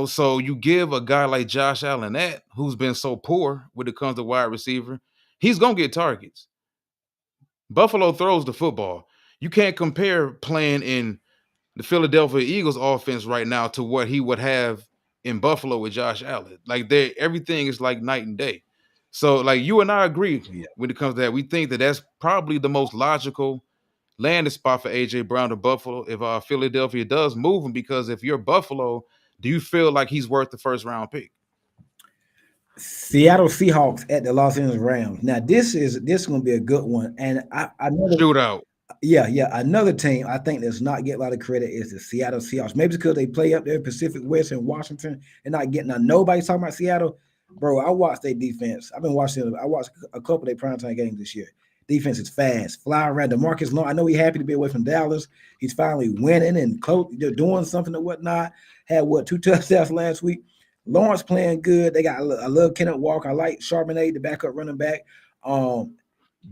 So you give a guy like Josh Allen who's been so poor when it comes to wide receiver, he's gonna get targets. Buffalo throws the football. You can't compare playing in the Philadelphia Eagles offense right now to what he would have in Buffalo with Josh Allen. Like everything is like night and day. So like you and I agree Yeah. when it comes to that. We think that that's probably the most logical landing spot for AJ Brown to Buffalo if Philadelphia does move him. Because if you're Buffalo, do you feel like he's worth the first round pick? Seattle Seahawks at the Los Angeles Rams. Now this is going to be a good one, and I know. Shootout. Yeah. Another team I think does not get a lot of credit is the Seattle Seahawks. Maybe it's because they play up there Pacific West in Washington and not getting. Now nobody's talking about Seattle, bro. I watched their defense. I've been watching. I watched a couple of their primetime games this year. Defense is fast, fly around. DeMarcus Long. I know he's happy to be away from Dallas. He's finally winning and they're doing something and whatnot. Had two touchdowns last week. Lawrence playing good. They got I love Kenneth Walker. I like Charbonnet, the backup running back.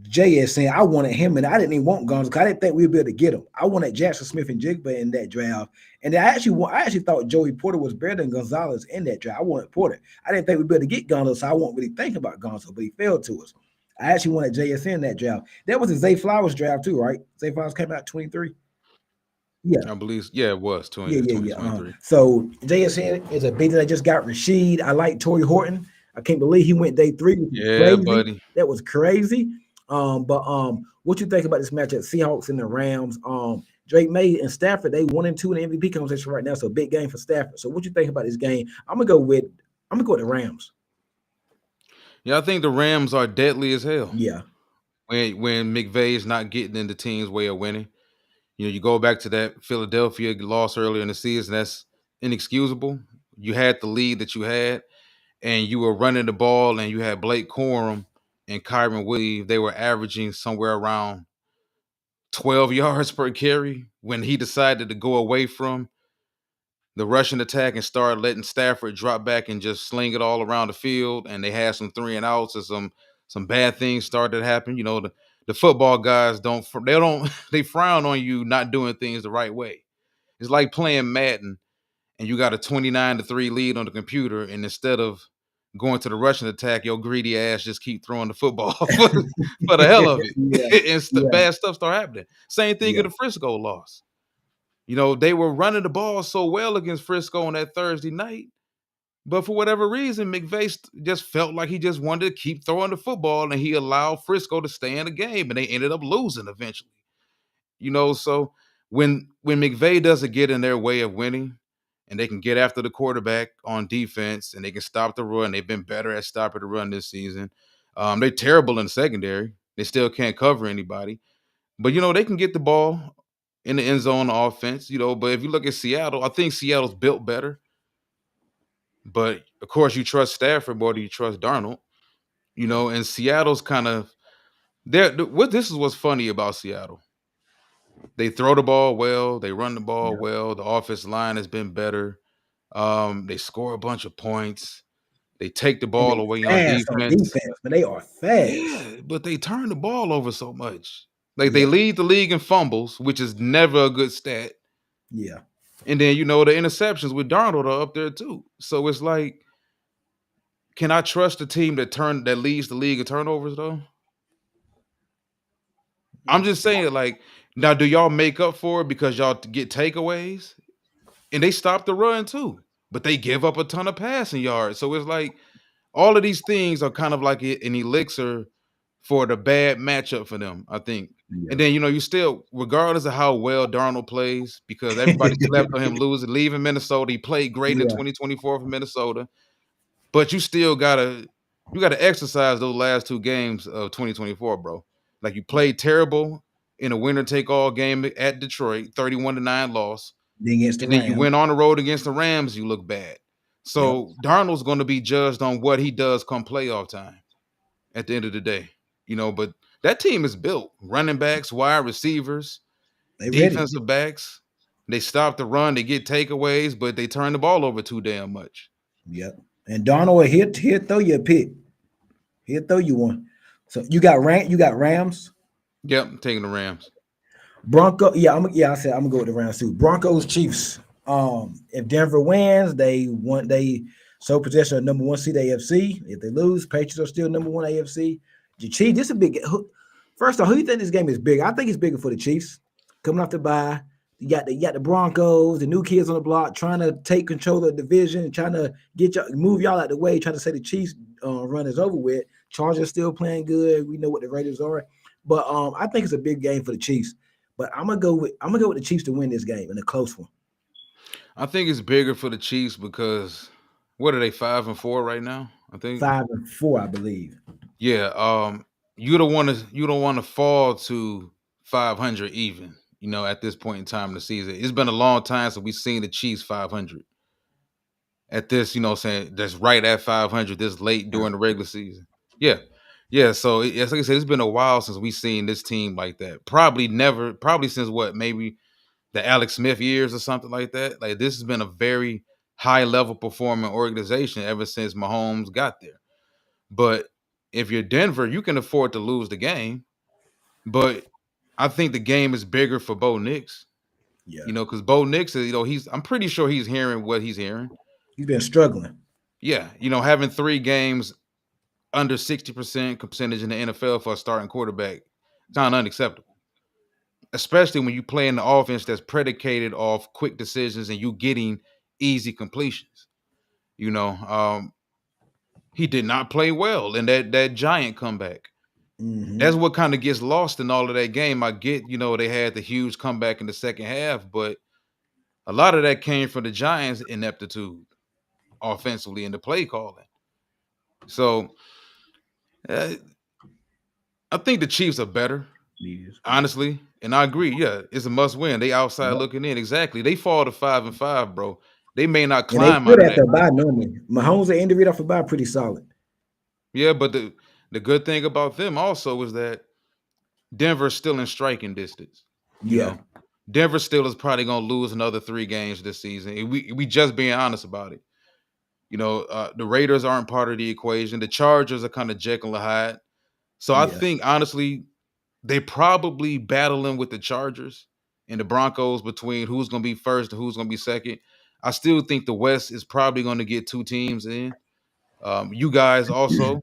Jay is saying I wanted him, and I didn't even want Gonzalez because I didn't think we'd be able to get him. I wanted Jackson Smith and Jigba in that draft, and I actually thought Joey Porter was better than Gonzalez in that draft. I wanted Porter. I didn't think we'd be able to get Gonzalez, so I won't really think about Gonzalez, but he fell to us. I actually wanted JSN in that draft. That was the Zay Flowers draft too, right? Zay Flowers came out 23. Yeah, I believe, yeah, it was yeah, 20, yeah, yeah. 2023. So JSN is a big that I just got Rashid. I like Torrey Horton. I can't believe he went day 3, which is Yeah, crazy. buddy. That was crazy. But what you think about this matchup? Seahawks and the Rams. Drake May and Stafford, they 1-2 in the MVP conversation right now. So big game for Stafford. So what you think about this game? I'm gonna go with the Rams. Yeah, I think the Rams are deadly as hell Yeah, when McVay is not getting in the team's way of winning. You go back to that Philadelphia loss earlier in the season. That's inexcusable. You had the lead that you had, and you were running the ball, and you had Blake Corum and Kyron Williams. They were averaging somewhere around 12 yards per carry when he decided to go away from the rushing attack and start letting Stafford drop back and just sling it all around the field. And they had some 3-and-outs and some bad things started to happen. The football guys they frown on you not doing things the right way. It's like playing Madden and you got a 29-3 lead on the computer, and instead of going to the rushing attack, your greedy ass just keep throwing the football for the hell of yeah, it. And yeah, bad stuff start happening. Same thing in yeah. the Frisco loss. They were running the ball so well against Frisco on that Thursday night, but for whatever reason, McVay just felt like he just wanted to keep throwing the football, and he allowed Frisco to stay in the game, and they ended up losing eventually. So when McVay doesn't get in their way of winning, and they can get after the quarterback on defense, and they can stop the run, they've been better at stopping the run this season. They're terrible in the secondary. They still can't cover anybody, but they can get the ball in the end zone offense. But if you look at Seattle, I think Seattle's built better. But of course, you trust Stafford more than you trust Darnold. And Seattle's kind of there. What this is what's funny about Seattle. They throw the ball well. They run the ball Yeah. well. The offensive line has been better. They score a bunch of points. They take the And ball they away on fast on defense. defense, but they are fast. Yeah, but they turn the ball over so much. Like they Yeah, lead the league in fumbles, which is never a good stat. yeah, And then the interceptions with Darnold are up there too. So it's like, can I trust the team that leads the league in turnovers though? I'm just saying, like, now do y'all make up for it because y'all get takeaways? And they stop the run too, but they give up a ton of passing yards. So it's like all of these things are kind of like an elixir for the bad matchup for them, I think. yeah, And then you still, regardless of how well Darnold plays, because everybody slept on him losing, leaving Minnesota. He played great in yeah. 2024 for Minnesota, but you gotta exercise those last two games of 2024, bro. Like you played terrible in a winner take all game at Detroit, 31-9 loss. Then against the And then you Rams. went on the road against the Rams, you look bad. Yep. So Darnold's going to be judged on what he does come playoff time at the end of the day. But that team is built. Running backs, wide receivers, They ready. defensive backs. They stop the run, they get takeaways, but they turn the ball over too damn much. Yep. And Darnold he'll throw you a pick. He'll throw you one. So you got Rams. Yep, I'm taking the Rams. Bronco, yeah, I said I'm gonna go with the round two. Broncos, Chiefs. If Denver wins, they want they so possession of number one seed AFC. If they lose, Patriots are still number one AFC. The Chiefs, this is a big. First off, who do you think this game is bigger? I think it's bigger for the Chiefs coming off the bye. You got the Broncos, the new kids on the block, trying to take control of the division, trying to get y'all move y'all out the way, trying to say the Chiefs run is over with. Chargers still playing good. We know what the Raiders are, but I think it's a big game for the Chiefs. But I'm gonna go with the Chiefs to win this game in a close one. I think it's bigger for the Chiefs because what are they 5-4 right now? I think. 5-4, I believe. Yeah. You don't want to fall to 500 even. At this point in time in the season, it's been a long time since we've seen the Chiefs 500. At this, saying that's right at 500 this late Yeah. during the regular season. Yeah. Yeah. So it's like I said, it's been a while since we've seen this team like that. Probably never, probably since what, maybe the Alex Smith years or something like that. Like this has been a very high level performing organization ever since Mahomes got there. But if you're Denver, you can afford to lose the game. But I think the game is bigger for Bo Nix, Yeah, because Bo Nix is, I'm pretty sure he's hearing what he's hearing. he's been struggling. Yeah, having 3 games under 60% percentage in the NFL for a starting quarterback, kind of unacceptable. Especially when you play in the offense that's predicated off quick decisions and you getting easy completions. You know, he did not play well in that giant comeback. That's Hmm. what kind of gets lost in all of that game. I get, they had the huge comeback in the second half, but a lot of that came from the Giants' ineptitude offensively in the play calling. So uh, I think the Chiefs are better, Yes. honestly, and I agree. Yeah, it's a must win. They outside Yep. looking in. Exactly. They fall to 5-5, bro. They may not And they climb out good of at that the group. bye normally. Mahomes and Andy Reid off the bye pretty solid. Yeah, but the good thing about them also is that Denver's still in striking distance. You Yeah, know, Denver still is probably gonna lose another 3 games this season. And we just being honest about it. The Raiders aren't part of the equation. The Chargers are kind of Jekyll and Hyde. So I yeah. think honestly, they probably battling with the Chargers and the Broncos between who's gonna be first and who's gonna be second. I still think the West is probably gonna get 2 teams in. You guys also.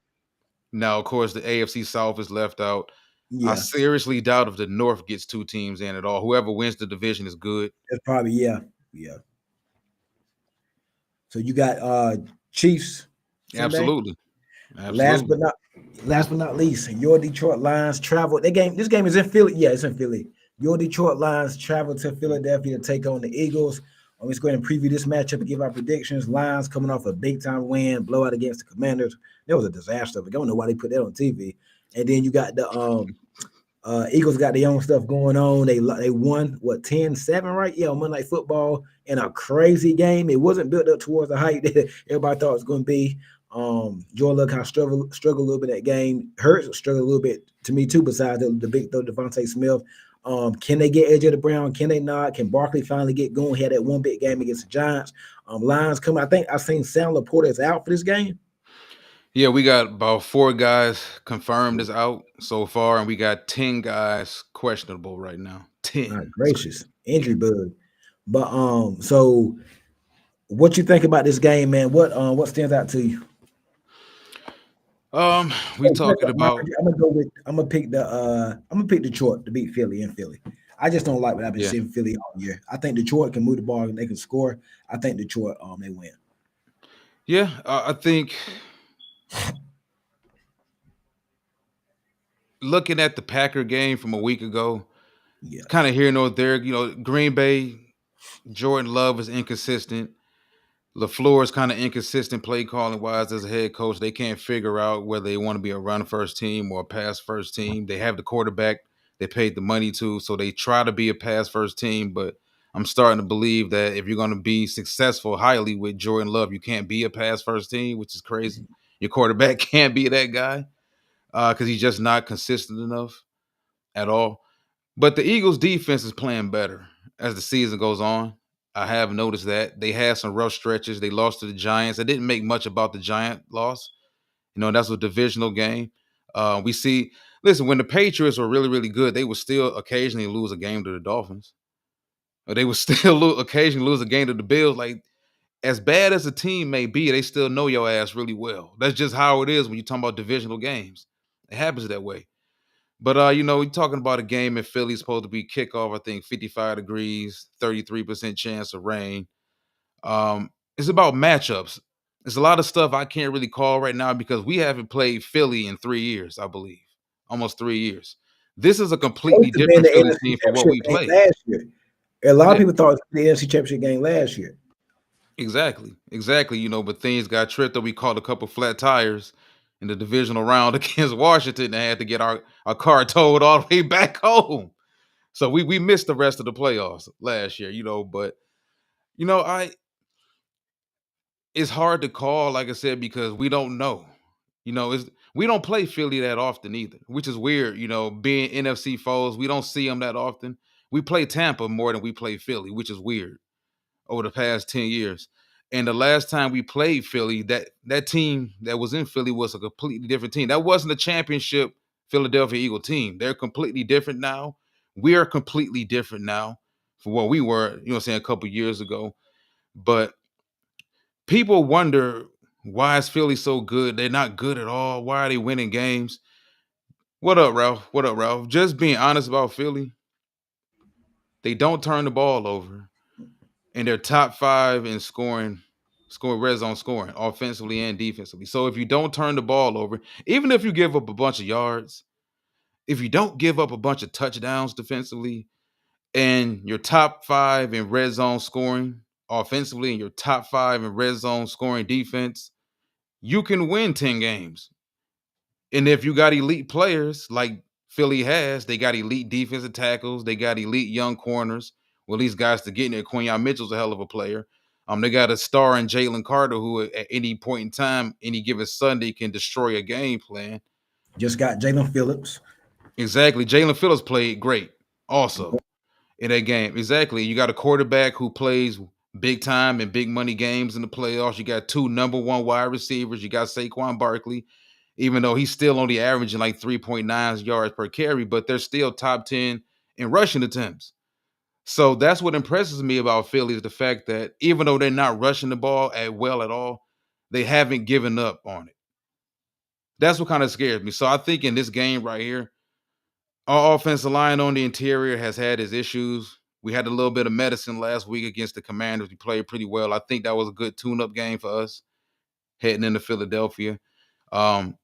Now, of course, the AFC South is left out. I Yeah. seriously doubt if the North gets 2 teams in at all. Whoever wins the division is good. That's probably yeah. Yeah. So you got Chiefs Sunday. Absolutely. Last Absolutely. but not last but not least, your Detroit Lions travel. This game is in Philly. Yeah, it's in Philly. Your Detroit Lions travel to Philadelphia to take on the Eagles. Let's go ahead and preview this matchup and give our predictions. Lions coming off a big time win, blowout against the Commanders. That was a disaster. I don't know why they put that on TV. And then you got the Eagles got their own stuff going on. They won what 10-7, right? Yeah, on Monday Night Football in a crazy game. It wasn't built up towards the hype that everybody thought it was going to be. Joe Luck kind of struggled a little bit that game. Hurts struggled a little bit to me too. Besides the big throw, Devontae Smith. Can they get AJ Brown? Can they not? Can Barkley finally get going? He had that one big game against the Giants. Lions coming. I think I've seen Sam Laporta is out for this game. Yeah, we got about 4 guys confirmed as out so far, and we got 10 guys questionable right now. My 10. It's gracious, crazy. Yeah. injury bug. But so what you think about this game, man? What stands out to you? We talking about I'm gonna pick Detroit to beat Philly in Philly. I just don't like what I've been yeah. seeing Philly all year. I think Detroit can move the ball and they can score. I think Detroit they win. Yeah, I think looking at the Packer game from a week ago, Yeah, it's kind of here nor there. Green Bay, Jordan Love is inconsistent. LaFleur is kind of inconsistent play calling wise as a head coach. They can't figure out whether they want to be a run first team or a pass first team. They have the quarterback they paid the money to, so they try to be a pass first team. But I'm starting to believe that if you're going to be successful highly with Jordan Love, you can't be a pass first team, which is crazy. Your quarterback can't be that guy because he's just not consistent enough at all. But the Eagles' defense is playing better as the season goes on. I have noticed that they had some rough stretches. They lost to the Giants. I didn't make much about the Giant loss. That's a divisional game. We see Listen, when the Patriots were really, really good, they would still occasionally lose a game to the Dolphins. Or they would still occasionally lose a game to the Bills. Like, as bad as a team may be, they still know your ass really well. That's just how it is when you're talking about divisional games. It happens that way. But we're talking about a game in Philly supposed to be kickoff, I think 55 degrees, 33% chance of rain. It's about matchups. There's a lot of stuff I can't really call right now because we haven't played Philly in 3 years, I believe. Almost 3 years. This is a completely Supposed to be in different the Philly NFC team for what Championship we game played. last year. A lot of Yeah, people thought it was the NFC Championship game last year. exactly. Exactly. But things got tripped up. We caught a couple flat tires in the divisional round against Washington and had to get our car towed all the way back home. So we missed the rest of the playoffs last year, but I it's hard to call, like I said, because we don't know. We don't play Philly that often either, which is weird. Being NFC foes, we don't see them that often. We play Tampa more than we play Philly, which is weird over the past 10 years. And the last time we played Philly, that team that was in Philly was a completely different team. That wasn't a championship Philadelphia Eagle team. They're completely different now. We are completely different now from what we were, a couple years ago. But people wonder, why is Philly so good? They're not good at all. Why are they winning games? What up, Ralph? What up, Ralph? Just being honest about Philly, they don't turn the ball over, and they're top five in scoring red zone scoring, offensively and defensively. So if you don't turn the ball over, even if you give up a bunch of yards, if you don't give up a bunch of touchdowns defensively, and you're top five in red zone scoring offensively, and you're top five in red zone scoring defense, you can win 10 games. And if you got elite players like Philly has, they got elite defensive tackles, they got elite young corners. Well, these guys to get in there, Quinyon Mitchell's a hell of a player. They got a star in Jalen Carter who at any point in time, any given Sunday, can destroy a game plan. Just got Jalen Phillips. Exactly. Jalen Phillips played great also in that game. Exactly. You got a quarterback who plays big time and big money games in the playoffs. You got two number one wide receivers. You got Saquon Barkley, even though he's still only averaging like 3.9 yards per carry, but they're still top 10 in rushing attempts. So that's what impresses me about Philly is the fact that even though they're not rushing the ball at all, they haven't given up on it. That's what kind of scares me. So I think in this game right here, our offensive line on the interior has had its issues. We had a little bit of medicine last week against the Commanders. We played pretty well. I think that was a good tune-up game for us heading into Philadelphia. Um,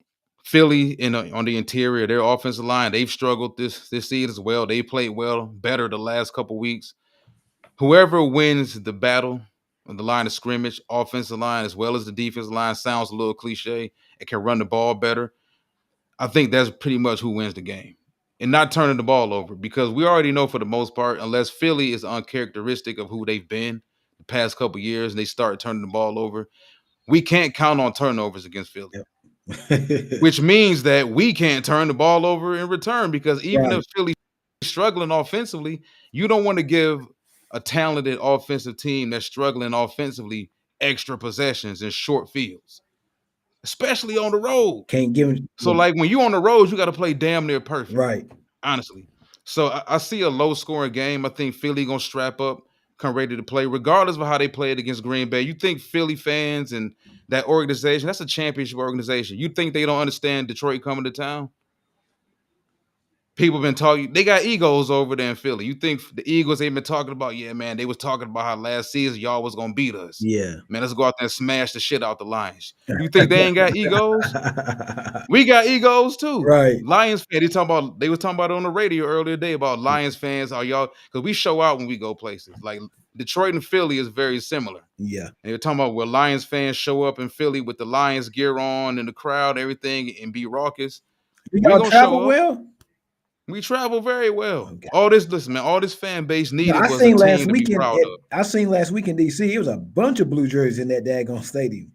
Philly on the interior, their offensive line, they've struggled this season as well. They played well, better the last couple weeks. Whoever wins the battle on the line of scrimmage, offensive line as well as the defensive line, sounds a little cliche. It can run the ball better. I think that's pretty much who wins the game. And not turning the ball over, because we already know for the most part, unless Philly is uncharacteristic of who they've been the past couple years and they start turning the ball over, we can't count on turnovers against Philly. Yep. Which means that we can't turn the ball over in return, because even Right. if Philly's struggling offensively, you don't want to give a talented offensive team that's struggling offensively extra possessions and short fields, especially on the road. Can't give him. So, like, when you on the road, you got to play damn near perfect, Right. honestly. So I see a low scoring game. I think Philly gonna strap up, come ready to play, regardless of how they played against Green Bay. You think Philly fans and that organization, that's a championship organization. You think they don't understand Detroit coming to town? People been talking, they got egos over there in Philly. You think the Eagles they've been talking about, yeah, man, they was talking about how last season y'all was gonna beat us. Yeah. Man, let's go out there and smash the shit out the Lions. You think they ain't got egos? We got egos too. Right. Lions fans, they was talking about it on the radio earlier today about Lions fans. Are y'all, because we show out when we go places. Like Detroit and Philly is very similar. Yeah. And they're talking about where Lions fans show up in Philly with the Lions gear on and the crowd, everything, and be raucous. Do We y'all gonna travel show up. well? We travel very well. Okay. Listen, man, all this fan base No, needed was a team to be proud of. I seen last week in DC. It was a bunch of blue jerseys in that daggone stadium.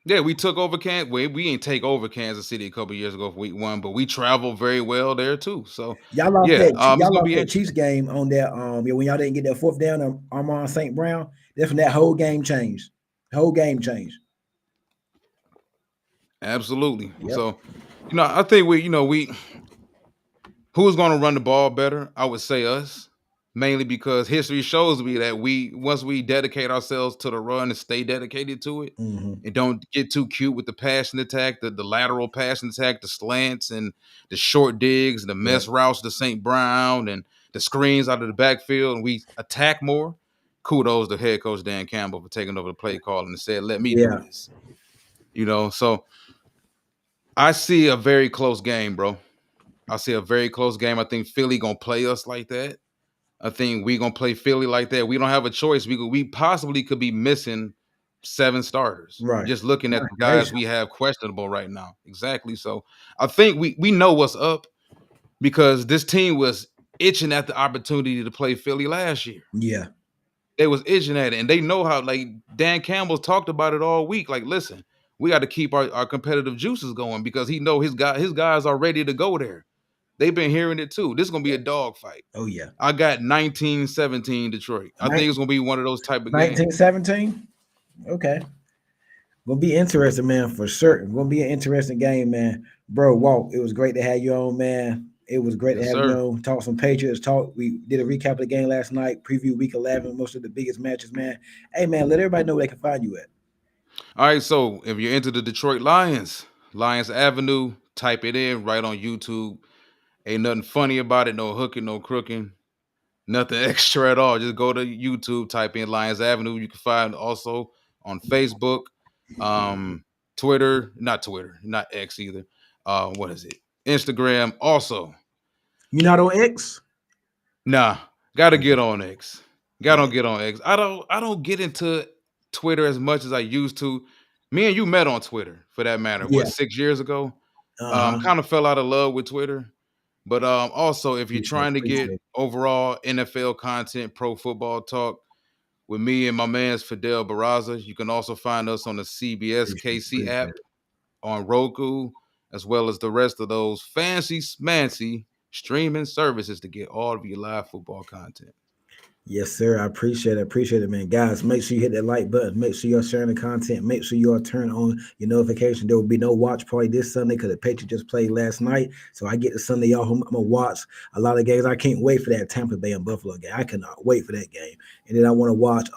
Yeah, we took over we ain't take over Kansas City a couple years ago for week 1, but we traveled very well there too. So yeah, it's Y'all gonna lost be that Chiefs interesting. game on that when y'all didn't get that fourth down on Armand St. Brown. That's when that whole game changed. The whole game changed. Absolutely. Yep. So I think we who's going to run the ball better? I would say us, mainly because history shows me that we once we dedicate ourselves to the run and stay dedicated to it, Hmm. and don't get too cute with the passing attack, the lateral passing attack, the slants and the short digs, the Yep. mess routes to St. Brown, and the screens out of the backfield, and we attack more. Kudos to head coach Dan Campbell for taking over the play call and said, "Let me do Yeah. this." So I see a very close game, bro. I see a very close game. I think Philly gonna play us like that. I think we gonna play Philly like that. We don't have a choice. We possibly could be missing 7 starters. Right. Just looking at My the guys gracious. we have questionable right now. Exactly. So I think we know what's up because this team was itching at the opportunity to play Philly last year. Yeah. They was itching at it, and they know how. Like Dan Campbell talked about it all week. Like, listen, we got to keep our competitive juices going because he know his guys are ready to go there. They've been hearing it too. This is gonna be Yeah. a dogfight. Oh yeah. I got 19-17 Detroit. I think it's gonna be one of those type of games. 1917. Okay. Gonna be interesting, man, for certain. Gonna be an interesting game, man. Bro, Walt, it was great to have you on, man. It was great to Yes, have you sir. on. Talk some Patriots talk. We did a recap of the game last night, preview week 11, most of the biggest matches, man. Hey, man, let everybody know where they can find you at. All right, so if you're into the Detroit Lions, Lions Avenue, type it in right on YouTube. Ain't nothing funny about it, no hooking, no crooking, nothing extra at all. Just go to YouTube, type in Lions Avenue. You can find also on Facebook, um, Twitter, not X either. What is it? Instagram also. You not on X? Nah, gotta Okay. get on X. Gotta Yeah. get on X. I don't get into Twitter as much as I used to. Me and you met on Twitter, for that matter. What, Yeah. 6 years ago? Uh-huh. Kind of fell out of love with Twitter. But also, if you're trying to get Appreciate it. overall NFL content, pro football talk with me and my man's Fidel Barraza, you can also find us on the CBS KC Appreciate app it. on Roku, as well as the rest of those fancy smancy streaming services to get all of your live football content. Yes, sir. I appreciate it. Appreciate it, man. Guys, make sure you hit that like button. Make sure you're sharing the content. Make sure you are turn on your notification. There will be no watch party this Sunday because the Patriots just played last night. So I get the Sunday y'all home. I'm gonna watch a lot of games. I can't wait for that Tampa Bay and Buffalo game. I cannot wait for that game. And then I want to watch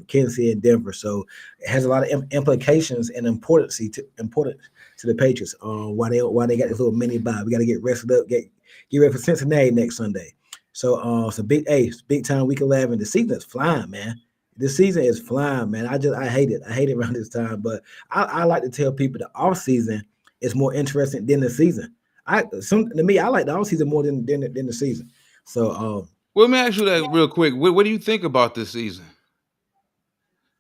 Kansas City and Denver. So it has a lot of implications and important to the Patriots. Why they got this little mini bye. We got to get rested up. Get ready for Cincinnati next Sunday. So it's a big time week 11. The season is flying, man. This season is flying, man. I hate it. I hate it around this time. But I like to tell people the off season is more interesting than the season. To me, I like the off season more than the season. So Well, let me ask you that real quick. What do you think about this season?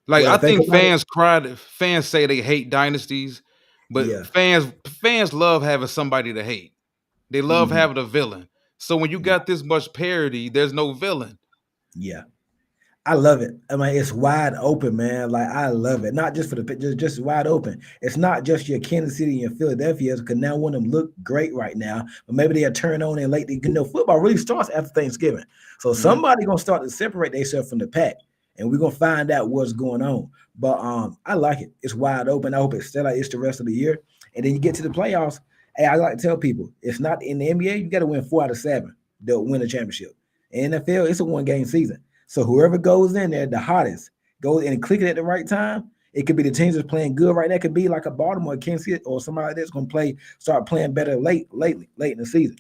Like, what I I think think about it, fans cry. Fans say they hate dynasties, but yeah. fans love having somebody to hate. They love Mhm. having a villain. So when you Yeah. got this much parity, there's no villain. Yeah. I love it. I mean, it's wide open, man. Like I love it. Not just for the just wide open. It's not just your Kansas City and your Philadelphia, because now one of them look great right now, but maybe they'll turn on and late. Football really starts after Thanksgiving, so Mhm. somebody gonna start to separate themselves from the pack, and we're gonna find out what's going on. But I like it. It's wide open. I hope it's still like it's the rest of the year, and then you get to the playoffs. Hey, I like to tell people it's not in the NBA. You got to win 4 out of 7 to win a championship. In the NFL, it's a 1 game season. So whoever goes in there, the hottest, goes in and click it at the right time. It could be the teams that's playing good right now. It could be like a Baltimore, Kansas City, or somebody that's going to start playing better late in the season.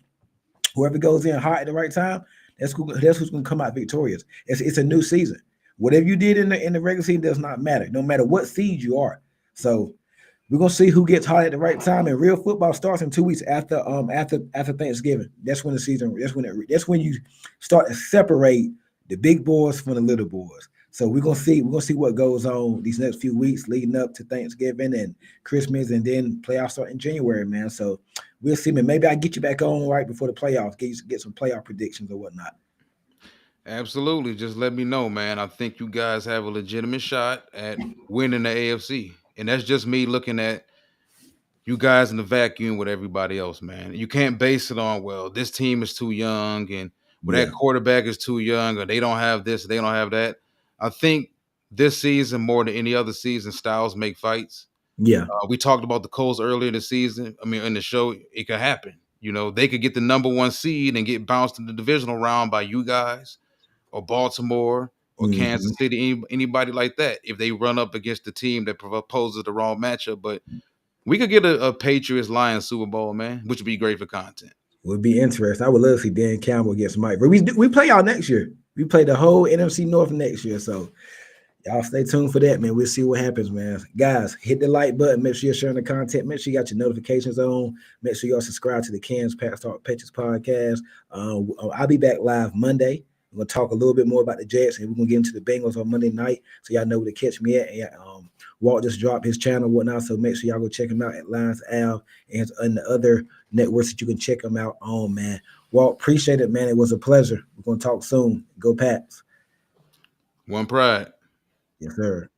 Whoever goes in hot at the right time, that's who's going to come out victorious. It's a new season. Whatever you did in the regular season does not matter, no matter what seed you are. So we're gonna see who gets hot at the right time. And real football starts in 2 weeks after Thanksgiving. That's when the season. That's when you start to separate the big boys from the little boys. So we're gonna see what goes on these next few weeks leading up to Thanksgiving and Christmas, and then playoffs start in January, man. So we'll see, man. Maybe I get you back on right before the playoffs, get some playoff predictions or whatnot. Absolutely. Just let me know, man. I think you guys have a legitimate shot at winning the AFC. And that's just me looking at you guys in the vacuum with everybody else, man. You can't base it on, well, this team is too young and well, that Yeah, quarterback is too young or they don't have this, they don't have that. I think this season more than any other season, styles make fights. Yeah. We talked about the Colts earlier in the season. I mean, in the show, it could happen. They could get the number one seed and get bounced in the divisional round by you guys or Baltimore or Hmm. Kansas City, anybody like that, if they run up against the team that proposes the wrong matchup. But we could get a Patriots Lions Super Bowl, man, which would be great for content. Would be interesting. I would love to see Dan Campbell against Mike. But we play y'all next year. We play the whole NFC North next year. So y'all stay tuned for that, man. We'll see what happens, man. Guys, hit the like button. Make sure you're sharing the content. Make sure you got your notifications on. Make sure y'all subscribe to the Cans Pats Talk Patriots podcast. I'll be back live Monday. We're gonna talk a little bit more about the Jets, and we're gonna get into the Bengals on Monday night, so y'all know where to catch me at. And Walt just dropped his channel and whatnot, so make sure y'all go check him out at Lions Al and the other networks that you can check him out on, man. Walt, appreciate it, man. It was a pleasure. We're gonna talk soon. Go Pats. One pride. Yes, sir.